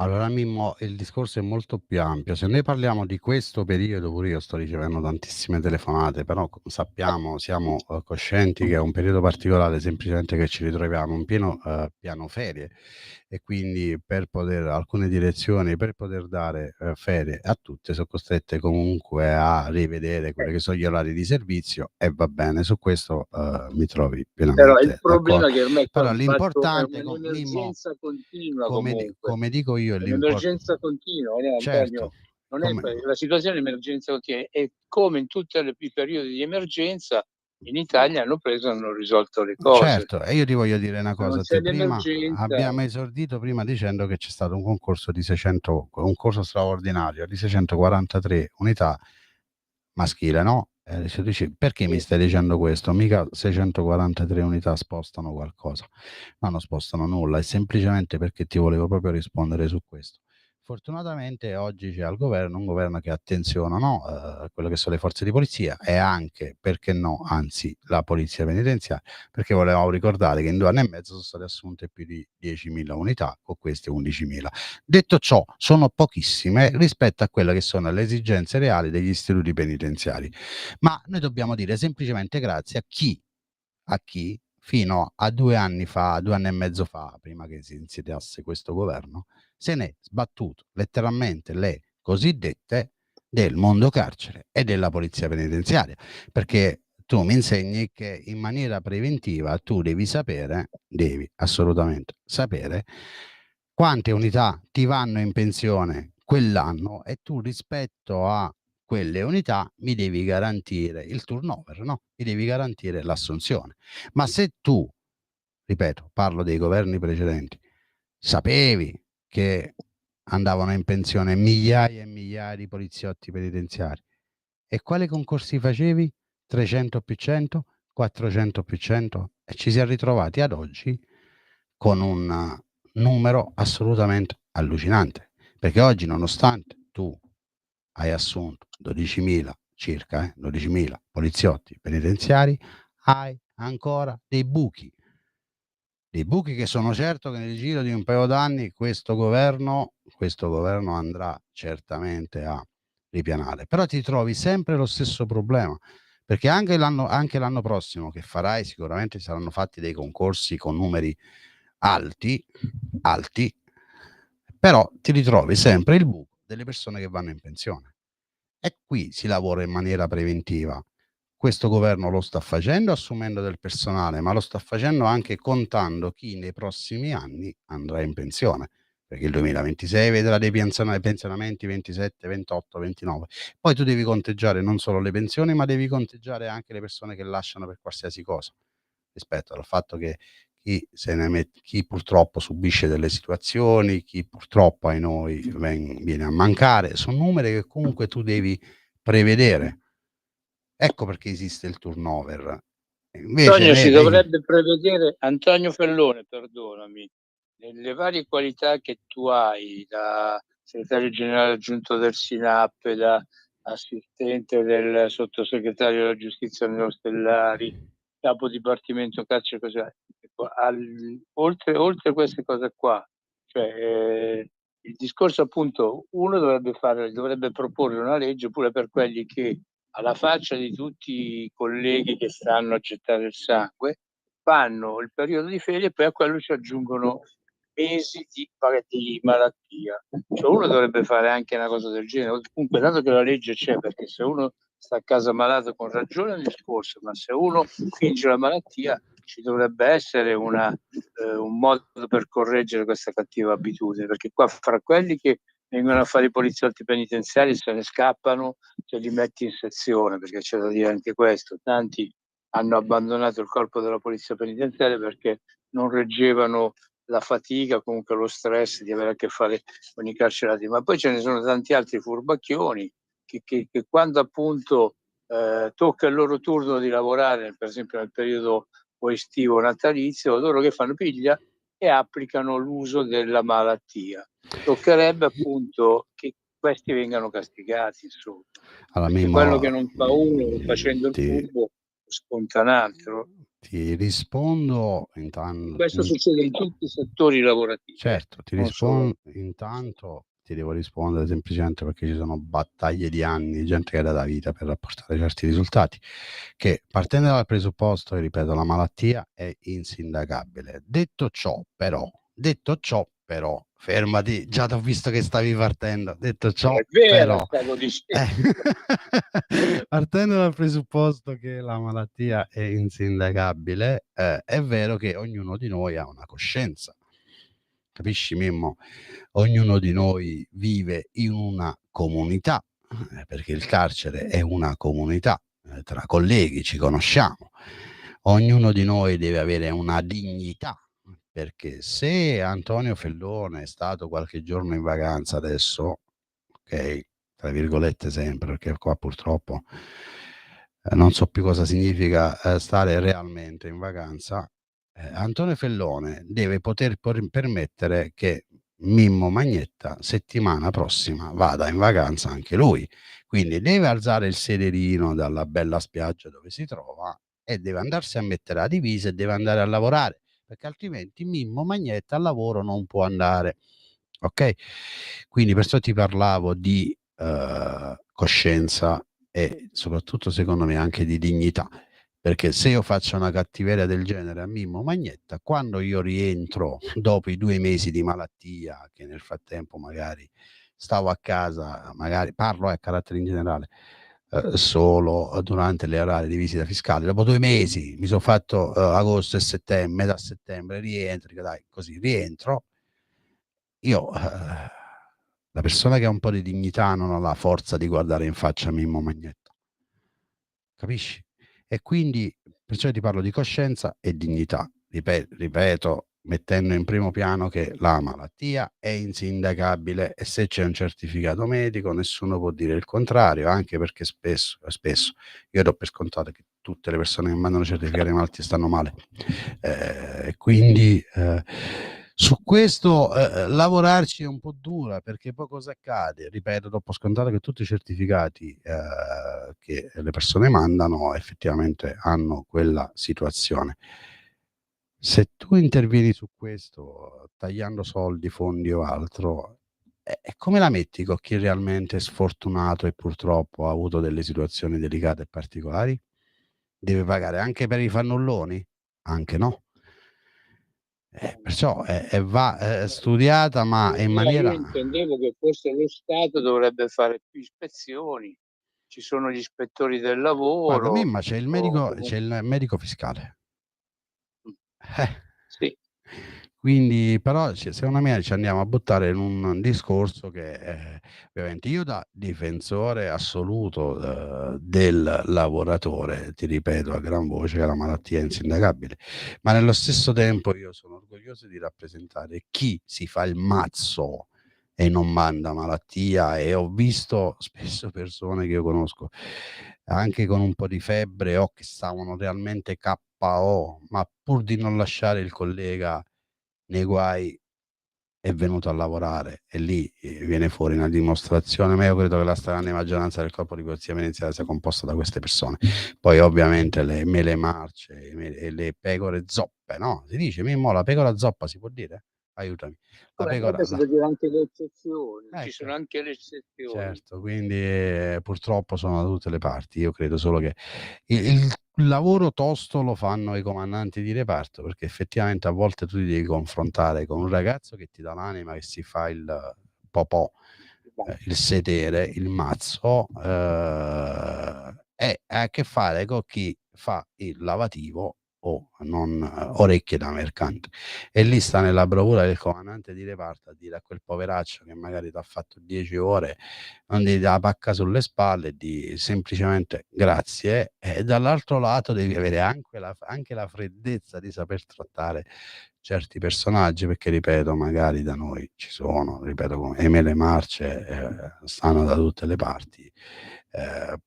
Allora Mimmo, il discorso è molto più ampio. Se noi parliamo di questo periodo, pure io sto ricevendo tantissime telefonate, però siamo coscienti che è un periodo particolare, semplicemente che ci ritroviamo in pieno piano ferie e quindi alcune direzioni per poter dare ferie a tutte sono costrette comunque a rivedere quelli che sono gli orari di servizio e va bene, su questo mi trovi Però pienamente il problema d'accordo. è che ormai Però qua l'importante, è Mimmo, un'emergenza continua comunque. come dico io, È un'emergenza continua, Antonio. certo, Non è, come, la situazione è un'emergenza continua e come in tutti i periodi di emergenza in Italia hanno preso e hanno risolto le cose. certo, e io ti voglio dire una Se non cosa, c'è prima l'emergenza, abbiamo esordito prima dicendo che c'è stato un concorso un corso straordinario di 643 unità maschile, no? Se dici, perché mi stai dicendo questo? Mica 643 unità spostano qualcosa. No, non spostano nulla, è semplicemente perché ti volevo proprio rispondere su questo. Fortunatamente oggi c'è al governo un governo che attenziona, no? Quello che sono le forze di polizia e anche, perché no, anzi, la polizia penitenziaria, perché volevamo ricordare che in 2 anni e mezzo sono state assunte più di 10.000 unità, con queste 11.000. Detto ciò, sono pochissime rispetto a quelle che sono le esigenze reali degli istituti penitenziari, ma noi dobbiamo dire semplicemente grazie a chi fino a 2 anni fa, 2 anni e mezzo fa, prima che si insediasse questo governo, se n'è sbattuto letteralmente le cosiddette del mondo carcere e della polizia penitenziaria, perché tu mi insegni che in maniera preventiva tu devi assolutamente sapere quante unità ti vanno in pensione quell'anno e tu rispetto a quelle unità mi devi garantire il turnover, no? Mi devi garantire l'assunzione. Ma se tu, ripeto, parlo dei governi precedenti, sapevi che andavano in pensione migliaia e migliaia di poliziotti penitenziari, e quali concorsi facevi? 300 più 100, 400 più 100, e ci si è ritrovati ad oggi con un numero assolutamente allucinante, perché oggi, nonostante tu hai assunto 12.000 circa, 12.000 poliziotti penitenziari, hai ancora dei buchi che sono certo che nel giro di un paio d'anni questo governo andrà certamente a ripianare. Però ti trovi sempre lo stesso problema, perché anche l'anno prossimo che farai, sicuramente saranno fatti dei concorsi con numeri alti, però ti ritrovi sempre il buco delle persone che vanno in pensione. E qui si lavora in maniera preventiva. Questo governo lo sta facendo assumendo del personale, ma lo sta facendo anche contando chi nei prossimi anni andrà in pensione, perché il 2026 vedrà dei pensionamenti 27, 28, 29. Poi tu devi conteggiare non solo le pensioni, ma devi conteggiare anche le persone che lasciano per qualsiasi cosa, rispetto al fatto che chi purtroppo subisce delle situazioni, chi purtroppo ai noi viene a mancare, sono numeri che comunque tu devi prevedere. Ecco perché esiste il turnover. Invece Antonio, si vedi, dovrebbe prevedere, Antonio Fellone, perdonami, nelle varie qualità che tu hai, da segretario generale aggiunto del SINAP, da assistente del sottosegretario della giustizia Nero Stellari, capo dipartimento carcere, oltre queste cose qua, cioè il discorso appunto, uno dovrebbe proporre una legge pure per quelli che, alla faccia di tutti i colleghi che stanno a gettare il sangue, fanno il periodo di ferie e poi a quello ci aggiungono mesi di malattia. Cioè uno dovrebbe fare anche una cosa del genere. Comunque, dato che la legge c'è, perché se uno sta a casa malato con ragione è un discorso, ma se uno finge la malattia ci dovrebbe essere un modo per correggere questa cattiva abitudine, perché qua fra quelli che vengono a fare i poliziotti penitenziari se ne scappano, se li metti in sezione, perché c'è da dire anche questo, tanti hanno abbandonato il corpo della polizia penitenziaria perché non reggevano la fatica, comunque lo stress di avere a che fare con i carcerati, ma poi ce ne sono tanti altri furbacchioni che quando appunto tocca il loro turno di lavorare, per esempio nel periodo o estivo natalizio, loro che fanno piglia e applicano l'uso della malattia. Toccherebbe appunto che questi vengano castigati, insomma. allora, Perché Mimmo, quello che non fa uno facendo il furbo sconta un altro. ti rispondo intanto. Questo succede in tutti i settori lavorativi. Certo, non solo. intanto ti devo rispondere semplicemente perché ci sono battaglie di anni, gente che dà la vita per apportare certi risultati, che partendo dal presupposto, e ripeto, la malattia è insindacabile. Detto ciò, però, fermati, già ti ho visto che stavi partendo. Detto ciò, È vero, però, stavo dicendo. partendo dal presupposto che la malattia è insindacabile, è vero che ognuno di noi ha una coscienza. Capisci, Mimmo? Ognuno di noi vive in una comunità, perché il carcere è una comunità, tra colleghi ci conosciamo. Ognuno di noi deve avere una dignità, perché se Antonio Fellone è stato qualche giorno in vacanza adesso, ok, tra virgolette sempre, perché qua purtroppo non so più cosa significa stare realmente in vacanza, Antonio Fellone deve poter permettere che Mimmo Magnetta settimana prossima vada in vacanza anche lui, quindi deve alzare il sederino dalla bella spiaggia dove si trova e deve andarsi a mettere la divisa e deve andare a lavorare, perché altrimenti Mimmo Magnetta al lavoro non può andare, ok? Quindi perciò ti parlavo di coscienza e soprattutto secondo me anche di dignità. perché se io faccio una cattiveria del genere a Mimmo Magnetta, quando io rientro dopo i 2 mesi di malattia, che nel frattempo magari stavo a casa, magari parlo a carattere in generale, solo durante le orari di visita fiscale, dopo 2 mesi mi sono fatto agosto e settembre, metà settembre, rientro, dico, dai, così rientro, io la persona che ha un po' di dignità non ha la forza di guardare in faccia Mimmo Magnetta, capisci? E quindi perciò ti parlo di coscienza e dignità, ripeto, mettendo in primo piano che la malattia è insindacabile e se c'è un certificato medico nessuno può dire il contrario, anche perché spesso io do per scontato che tutte le persone che mandano certificati di malattia stanno male. Quindi su questo lavorarci è un po' dura, perché poi cosa accade? Ripeto, dopo scontato che tutti i certificati che le persone mandano effettivamente hanno quella situazione. Se tu intervieni su questo tagliando soldi, fondi o altro, come la metti con chi realmente è sfortunato e purtroppo ha avuto delle situazioni delicate e particolari? Deve pagare anche per i fannulloni? Anche no. Perciò va studiata, ma in Io maniera... intendevo che forse lo Stato dovrebbe fare più ispezioni, ci sono gli ispettori del Guarda, lavoro Mimma, c'è il o medico, c'è comunque... il medico fiscale. Sì. Quindi, però, secondo me ci andiamo a buttare in un discorso che ovviamente io da difensore assoluto del lavoratore, ti ripeto a gran voce che la malattia è insindacabile, ma nello stesso tempo io sono orgoglioso di rappresentare chi si fa il mazzo e non manda malattia, e ho visto spesso persone che io conosco anche con un po' di febbre o che stavano realmente KO, ma pur di non lasciare il collega nei guai è venuto a lavorare, e lì viene fuori una dimostrazione. Ma io credo che la stragrande maggioranza del corpo di polizia veneziana sia composta da queste persone. Poi ovviamente le mele marce e le pecore zoppe, no? Si dice, Mimmo, la pecora zoppa si può dire? Aiutami. La pecora... Si può dire anche le eccezioni, ci Ecco. sono anche le eccezioni. Certo, quindi purtroppo sono da tutte le parti. Io credo solo che il lavoro tosto lo fanno i comandanti di reparto, perché effettivamente a volte tu ti devi confrontare con un ragazzo che ti dà l'anima, che si fa il popò, il sedere, il mazzo, e ha a che fare con chi fa il lavativo o non orecchie da mercante. E lì sta nella bravura del comandante di reparto a dire a quel poveraccio che magari ti ha fatto 10 ore, non gli dà la pacca sulle spalle, di semplicemente grazie, e dall'altro lato devi avere anche la freddezza di saper trattare certi personaggi, perché ripeto, magari da noi ci sono, ripeto, come Emele Marce, stanno da tutte le parti.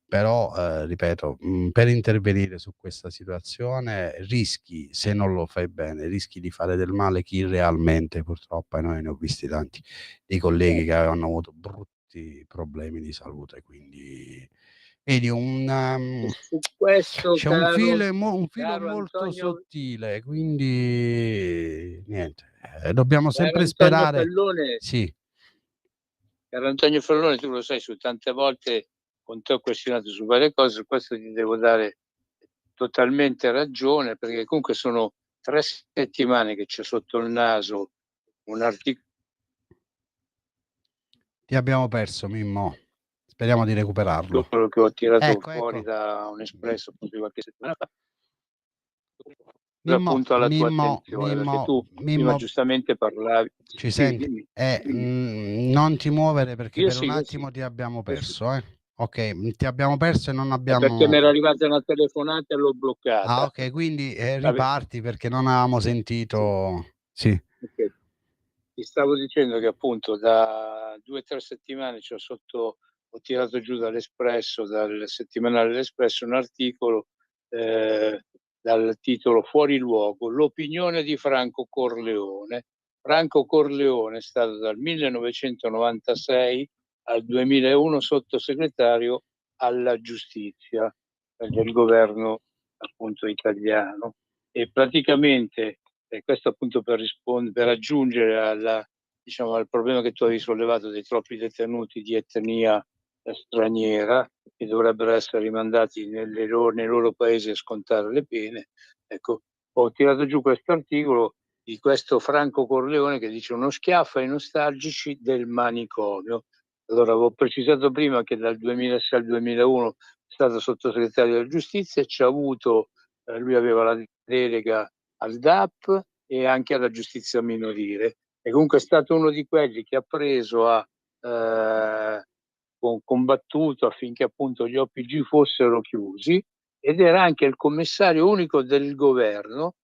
Però ripeto, per intervenire su questa situazione rischi, se non lo fai bene, rischi di fare del male chi realmente, purtroppo, e noi ne ho visti tanti dei colleghi che avevano avuto brutti problemi di salute, quindi vedi Su questo, c'è un filo, un filo caro molto Antonio, sottile, quindi niente, dobbiamo caro sempre Antonio sperare. Fellone, Sì, caro Antonio Fellone, tu lo sai, su tante volte con te ho questionato su varie cose, su questo ti devo dare totalmente ragione, perché comunque sono 3 settimane che c'è sotto il naso un articolo ti abbiamo perso, Mimmo. Speriamo di recuperarlo. che ho tirato Ecco, fuori ecco. da un Espresso appunto di qualche settimana fa, Mimmo, appunto alla tua Mimmo, attenzione, perché Mimmo, tu prima Mimmo, giustamente parlavi. ci Sì, senti? dimmi, dimmi. Non ti muovere perché per un Io sì, attimo ti abbiamo io sì. perso, eh. Ok, ti abbiamo perso e non È perché mi abbiamo... era arrivata una telefonata e l'ho Ah, bloccata. ok, quindi Vabbè, riparti perché non avevamo sì, sentito... Sì. ok. Ti stavo dicendo che appunto da 2 o 3 settimane ho tirato giù dall'Espresso, dal settimanale L'Espresso, un articolo dal titolo Fuori luogo, l'opinione di Franco Corleone. Franco Corleone è stato dal 1996 al 2001 sottosegretario alla giustizia del governo appunto italiano, e praticamente, e questo appunto per aggiungere diciamo, al problema che tu avevi sollevato dei troppi detenuti di etnia straniera, che dovrebbero essere rimandati nei loro paesi a scontare le pene. Ecco, ho tirato giù questo articolo di questo Franco Corleone che dice uno schiaffo ai nostalgici del manicomio. Allora, avevo precisato prima che dal 2006 al 2001 è stato sottosegretario della giustizia e ci ha avuto, lui aveva la delega al DAP e anche alla giustizia minorile, e comunque è stato uno di quelli che ha preso combattuto affinché appunto gli OPG fossero chiusi, ed era anche il commissario unico del governo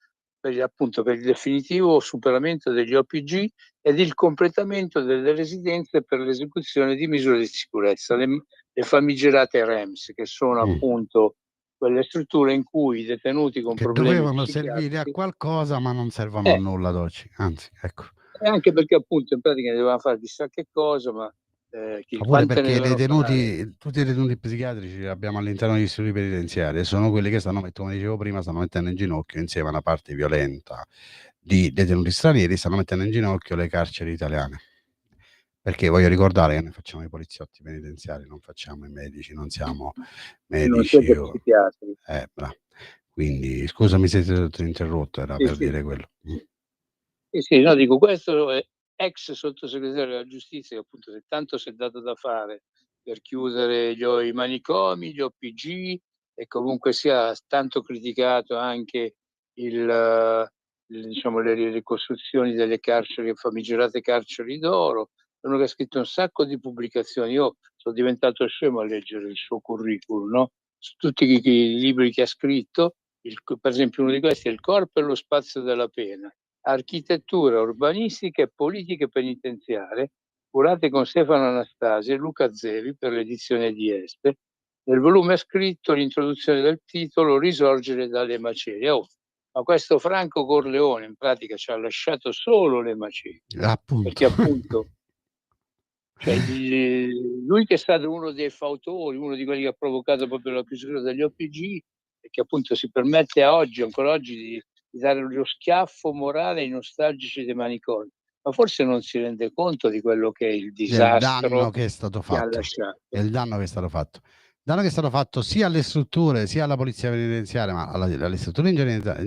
appunto per il definitivo superamento degli OPG ed il completamento delle residenze per l'esecuzione di misure di sicurezza, le famigerate REMS, che sono appunto quelle strutture in cui i detenuti con che problemi dovevano servire a psichiatrici, qualcosa, ma non servono a nulla ad oggi, anzi, ecco. anche perché appunto in pratica ne dovevano fare chissà che cosa, ma Oppure quante ne perché devono fare? tutti i detenuti psichiatrici che abbiamo all'interno degli istituti penitenziari sono quelli che come dicevo prima, stanno mettendo in ginocchio, insieme a una parte violenta di detenuti stranieri, stanno mettendo in ginocchio le carceri italiane. Perché voglio ricordare che noi facciamo i poliziotti penitenziari, non facciamo i medici, non siamo E non medici. siete psichiatri. Quindi scusami se ti ho interrotto, era per dire quello. Sì, no, dico, questo è ex sottosegretario della giustizia che appunto tanto si è dato da fare per chiudere i manicomi, gli OPG, e comunque sia tanto criticato anche diciamo, le ricostruzioni delle carceri, famigerate carceri d'oro. Uno che ha scritto un sacco di pubblicazioni. Io sono diventato scemo a leggere il suo curriculum, no? Su tutti i libri che ha scritto, per esempio uno di questi è Il corpo e lo spazio della pena, architettura, urbanistica e politiche penitenziarie, curate con Stefano Anastasi e Luca Zevi per l'edizione di Este. Nel volume ha scritto l'introduzione del titolo Risorgere dalle macerie. Ma questo Franco Corleone in pratica ci ha lasciato solo le macerie, perché appunto lui che è stato uno dei fautori, uno di quelli che ha provocato proprio la chiusura degli OPG, e che appunto si permette ancora oggi di dare lo schiaffo morale ai nostalgici dei manicomi, ma forse non si rende conto di quello che è il disastro Che è stato che ha fatto, lasciato. e il danno che è stato fatto. Danno che è stato fatto sia alle strutture, sia alla polizia penitenziaria, ma alle strutture in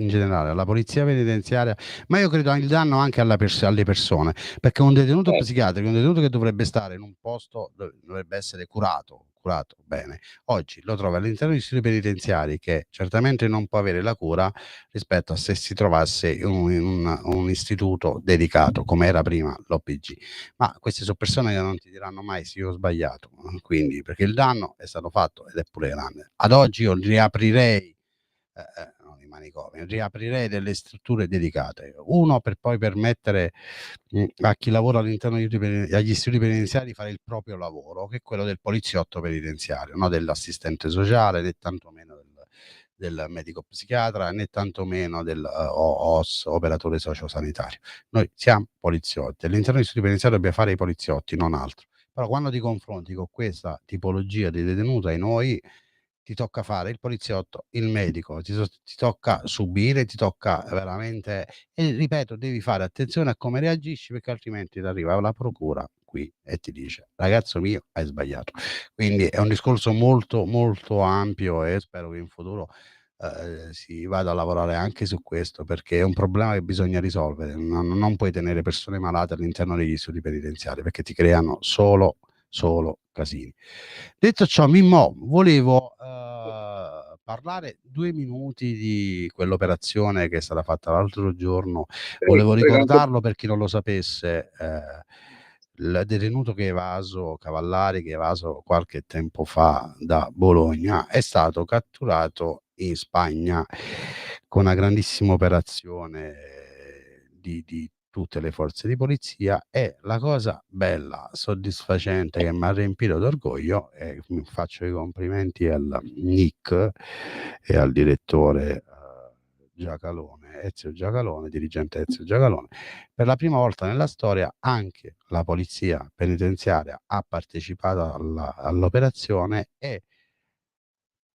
generale, alla polizia penitenziaria, ma io credo il danno anche alle persone, perché un detenuto psichiatrico, un detenuto che dovrebbe stare in un posto dove dovrebbe essere curato bene, oggi lo trova all'interno degli istituti penitenziari, che certamente non può avere la cura rispetto a se si trovasse in un istituto dedicato come era prima l'OPG. Ma queste sono persone che non ti diranno mai sì, ho sbagliato, quindi, perché il danno è stato fatto ed è pure grande. Ad oggi io riaprirei non i manicomi, riaprirei delle strutture dedicate, uno per poi permettere a chi lavora all'interno agli istituti penitenziari di fare il proprio lavoro, che è quello del poliziotto penitenziario, non dell'assistente sociale, né tantomeno del medico psichiatra, né tantomeno del OS, operatore sociosanitario. Noi siamo poliziotti, all'interno degli istituti penitenziari dobbiamo fare i poliziotti, non altro. Però quando ti confronti con questa tipologia di detenuto, ai noi ti tocca fare il poliziotto, il medico, ti tocca subire, ti tocca veramente, e ripeto, devi fare attenzione a come reagisci, perché altrimenti ti arriva la procura qui e ti dice ragazzo mio hai sbagliato. Quindi è un discorso molto molto ampio e spero che in futuro si vada a lavorare anche su questo, perché è un problema che bisogna risolvere. Non puoi tenere persone malate all'interno degli istituti penitenziari, perché ti creano solo casini. Detto ciò, Mimmo, volevo parlare 2 minuti di quell'operazione che è stata fatta l'altro giorno. Volevo ricordarlo per chi non lo sapesse, il detenuto Cavallari, che è evaso qualche tempo fa da Bologna, è stato catturato in Spagna con una grandissima operazione di tutte le forze di polizia, e la cosa bella, soddisfacente, che mi ha riempito d'orgoglio, e faccio i complimenti al Nick e al direttore Ezio Giacalone, dirigente Ezio Giacalone. Per la prima volta nella storia anche la polizia penitenziaria ha partecipato all'operazione, e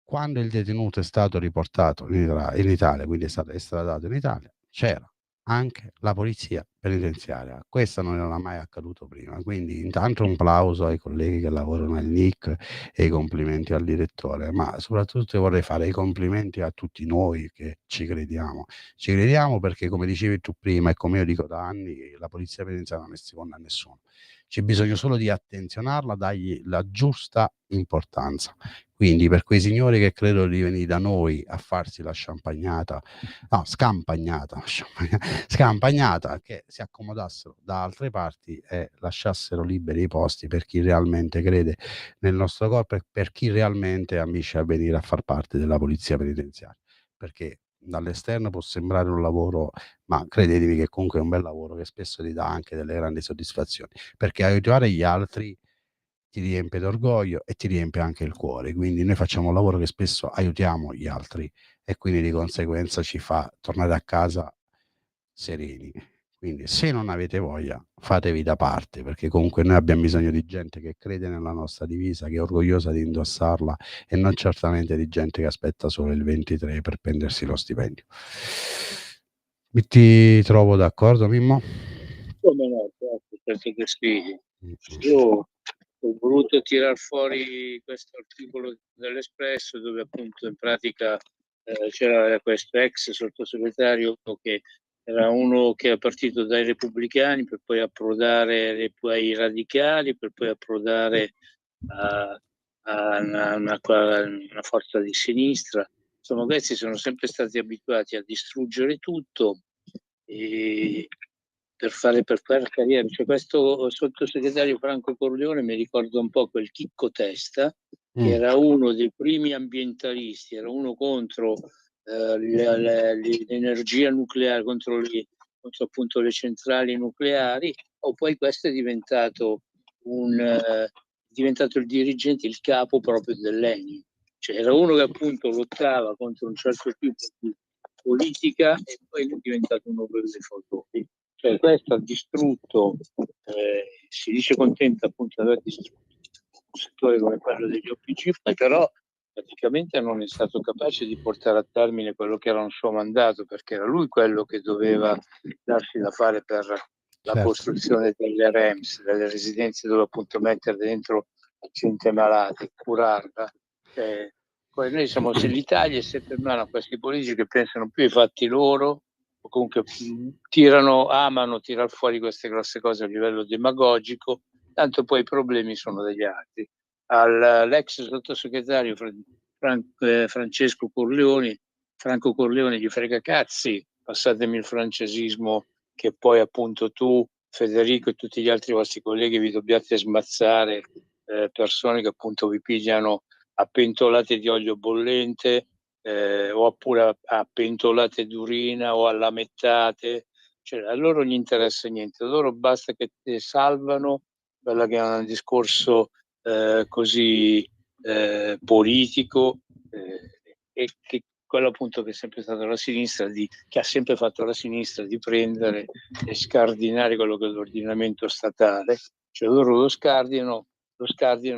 quando il detenuto è stato riportato in Italia, quindi è stato estradato in Italia, c'era anche la polizia penitenziaria. Questo non era mai accaduto prima, quindi intanto un plauso ai colleghi che lavorano al NIC e i complimenti al direttore, ma soprattutto vorrei fare i complimenti a tutti noi che ci crediamo. Ci crediamo perché, come dicevi tu prima e come io dico da anni, la polizia penitenziaria non è seconda a nessuno. C'è bisogno solo di attenzionarla, dargli la giusta importanza. Quindi per quei signori che credono di venire da noi a farsi la scampagnata, che si accomodassero da altre parti e lasciassero liberi i posti per chi realmente crede nel nostro corpo e per chi realmente ambisce a venire a far parte della polizia penitenziaria. Perché dall'esterno può sembrare un lavoro, ma credetemi che comunque è un bel lavoro che spesso ti dà anche delle grandi soddisfazioni, perché aiutare gli altri ti riempie d'orgoglio e ti riempie anche il cuore. Quindi noi facciamo un lavoro che spesso aiutiamo gli altri e quindi di conseguenza ci fa tornare a casa sereni. Quindi se non avete voglia, fatevi da parte, perché comunque noi abbiamo bisogno di gente che crede nella nostra divisa, che è orgogliosa di indossarla e non certamente di gente che aspetta solo il 23 per prendersi lo stipendio. Ti trovo d'accordo, Mimmo? Come no, certo che sì. Io ho voluto tirar fuori questo articolo dell'Espresso dove appunto in pratica c'era questo ex sottosegretario che era uno che è partito dai repubblicani per poi approdare ai radicali, per poi approdare a una forza di sinistra. Insomma, questi sono sempre stati abituati a distruggere tutto e per fare carriera. Cioè, questo sottosegretario Franco Corleone mi ricorda un po' quel Chicco Testa, che era uno dei primi ambientalisti, era uno contro l'energia nucleare, contro appunto le centrali nucleari, o poi questo è diventato il dirigente, il capo proprio dell'ENI. Cioè era uno che appunto lottava contro un certo tipo di politica e poi è diventato uno dei fautori. Cioè questo ha distrutto, si dice contento appunto di aver distrutto un settore come quello degli OPG, però praticamente non è stato capace di portare a termine quello che era un suo mandato, perché era lui quello che doveva darsi da fare per la costruzione delle REMS, delle residenze dove appunto mettere dentro gente malata e curarla. Poi noi siamo, se l'Italia è sempre in mano a questi politici che pensano più ai fatti loro, o comunque amano tirar fuori queste grosse cose a livello demagogico, tanto poi i problemi sono degli altri. All'ex sottosegretario Francesco Corleone, Franco Corleone gli frega cazzi, passatemi il francesismo, che poi appunto tu, Federico e tutti gli altri vostri colleghi vi dobbiate smazzare persone che appunto vi pigliano a pentolate di olio bollente oppure a pentolate d'urina o a lamettate, cioè a loro non gli interessa niente, a loro basta che ti salvano quello che è un discorso così politico e che quello appunto che è sempre stato la sinistra, che ha sempre fatto la sinistra, di prendere e scardinare quello che è l'ordinamento statale, cioè loro lo scardinano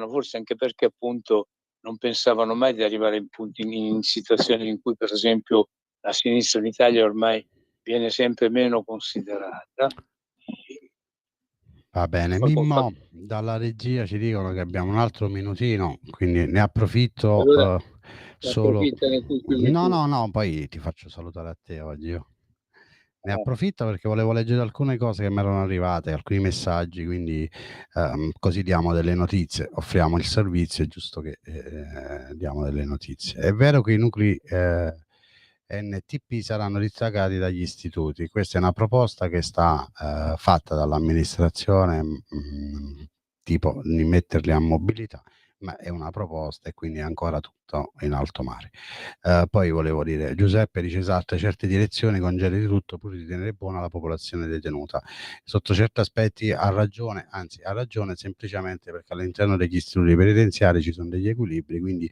forse anche perché appunto non pensavano mai di arrivare in situazioni in cui per esempio la sinistra in Italia ormai viene sempre meno considerata. Va bene, Mimmo, dalla regia ci dicono che abbiamo un altro minutino, quindi ne approfitto allora, solo... No, poi ti faccio salutare a te oggi io. Ne approfitto perché volevo leggere alcune cose che mi erano arrivate, alcuni messaggi, quindi così diamo delle notizie, offriamo il servizio, è giusto che diamo delle notizie. È vero che i nuclei NTP saranno distaccati dagli istituti, questa è una proposta che sta fatta dall'amministrazione, tipo di metterli a mobilità, ma è una proposta e quindi è ancora tutto in alto mare. Poi volevo dire, Giuseppe dice esatto, certe direzioni congeli di tutto pur di tenere buona la popolazione detenuta. Sotto certi aspetti ha ragione, anzi ha ragione semplicemente perché all'interno degli istituti penitenziari ci sono degli equilibri, quindi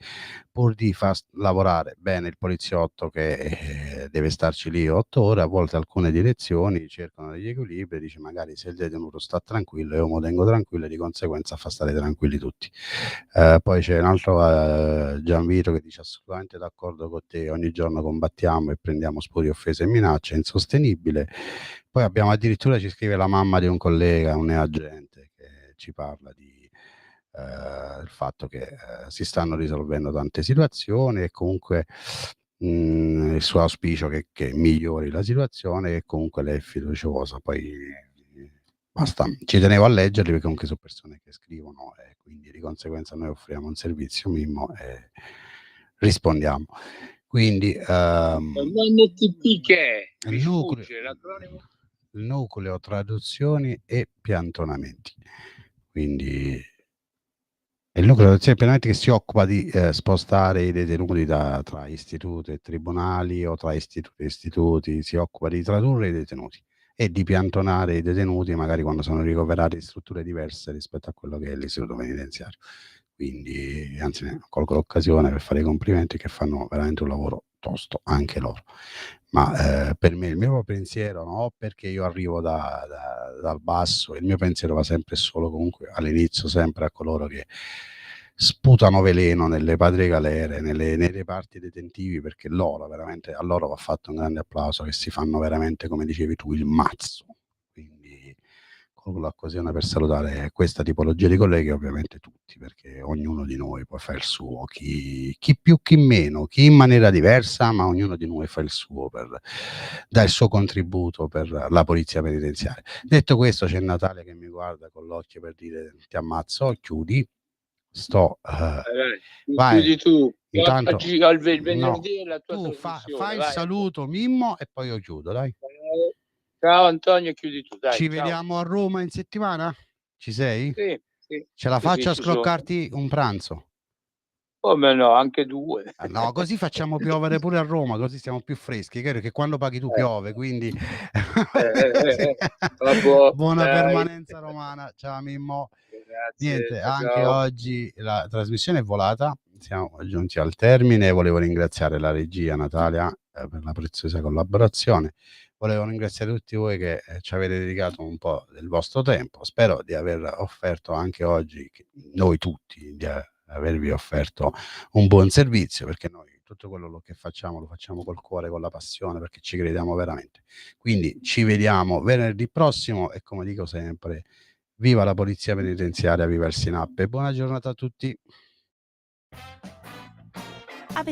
pur di far lavorare bene il poliziotto che deve starci lì 8 ore, a volte alcune direzioni cercano degli equilibri, dice magari se il detenuto sta tranquillo io mi tengo tranquillo e di conseguenza fa stare tranquilli tutti. Poi c'è un altro Gianvito che dice assolutamente d'accordo con te, ogni giorno combattiamo e prendiamo spuri, offese e minacce, è insostenibile. Poi abbiamo addirittura, ci scrive la mamma di un collega, un agente, che ci parla di il fatto che si stanno risolvendo tante situazioni e comunque il suo auspicio che migliori la situazione e comunque lei è fiduciosa. Poi basta, ci tenevo a leggerli perché comunque sono persone che scrivono e quindi di conseguenza noi offriamo un servizio Mimmo e rispondiamo. Quindi l'NTP che è? Mi il nucleo, sfugge l'acronimo. il nucleo traduzioni e piantonamenti. Quindi il nucleo traduzioni e piantonamenti che si occupa di spostare i detenuti tra istituti e tribunali o tra istituti e istituti, si occupa di tradurre i detenuti e di piantonare i detenuti magari quando sono ricoverati in strutture diverse rispetto a quello che è l'istituto penitenziario. Quindi, anzi, colgo l'occasione per fare i complimenti che fanno veramente un lavoro tosto, anche loro. Ma per me il mio pensiero, no, perché io arrivo dal basso, il mio pensiero va sempre e solo comunque all'inizio sempre a coloro che sputano veleno nelle patrie galere, nei reparti detentivi, perché loro veramente, a loro va fatto un grande applauso, che si fanno veramente, come dicevi tu, il mazzo. Quindi colgo l'occasione per salutare questa tipologia di colleghi, ovviamente tutti, perché ognuno di noi poi fa il suo, chi più, chi meno, chi in maniera diversa, ma ognuno di noi fa il suo per dare il suo contributo per la polizia penitenziaria. Detto questo, c'è Natale che mi guarda con l'occhio per dire ti ammazzo, chiudi, vai. Chiudi tu. Intanto, Oggi il no, venerdì è la tua tu trasmissione. fai il vai. saluto Mimmo e poi io chiudo, dai. Ciao Antonio, chiudi tu, dai. Ci ciao. vediamo a Roma in settimana? Ci sei? Sì, sì. Ce la Sì, faccio a ci sono. scroccarti un pranzo? Come no, anche 2. No, così facciamo piovere pure a Roma, così siamo più freschi, che quando paghi tu piove, quindi buona dai. permanenza romana. Ciao Mimmo. Grazie, Niente, ciao, anche ciao. oggi la trasmissione è volata, siamo giunti al termine, volevo ringraziare la regia Natalia per la preziosa collaborazione, volevo ringraziare tutti voi che ci avete dedicato un po' del vostro tempo, spero di aver offerto anche oggi, noi tutti, di avervi offerto un buon servizio, perché noi tutto quello che facciamo lo facciamo col cuore, con la passione, perché ci crediamo veramente. Quindi ci vediamo venerdì prossimo e come dico sempre, viva la polizia penitenziaria, viva il SINAP e buona giornata a tutti. Avete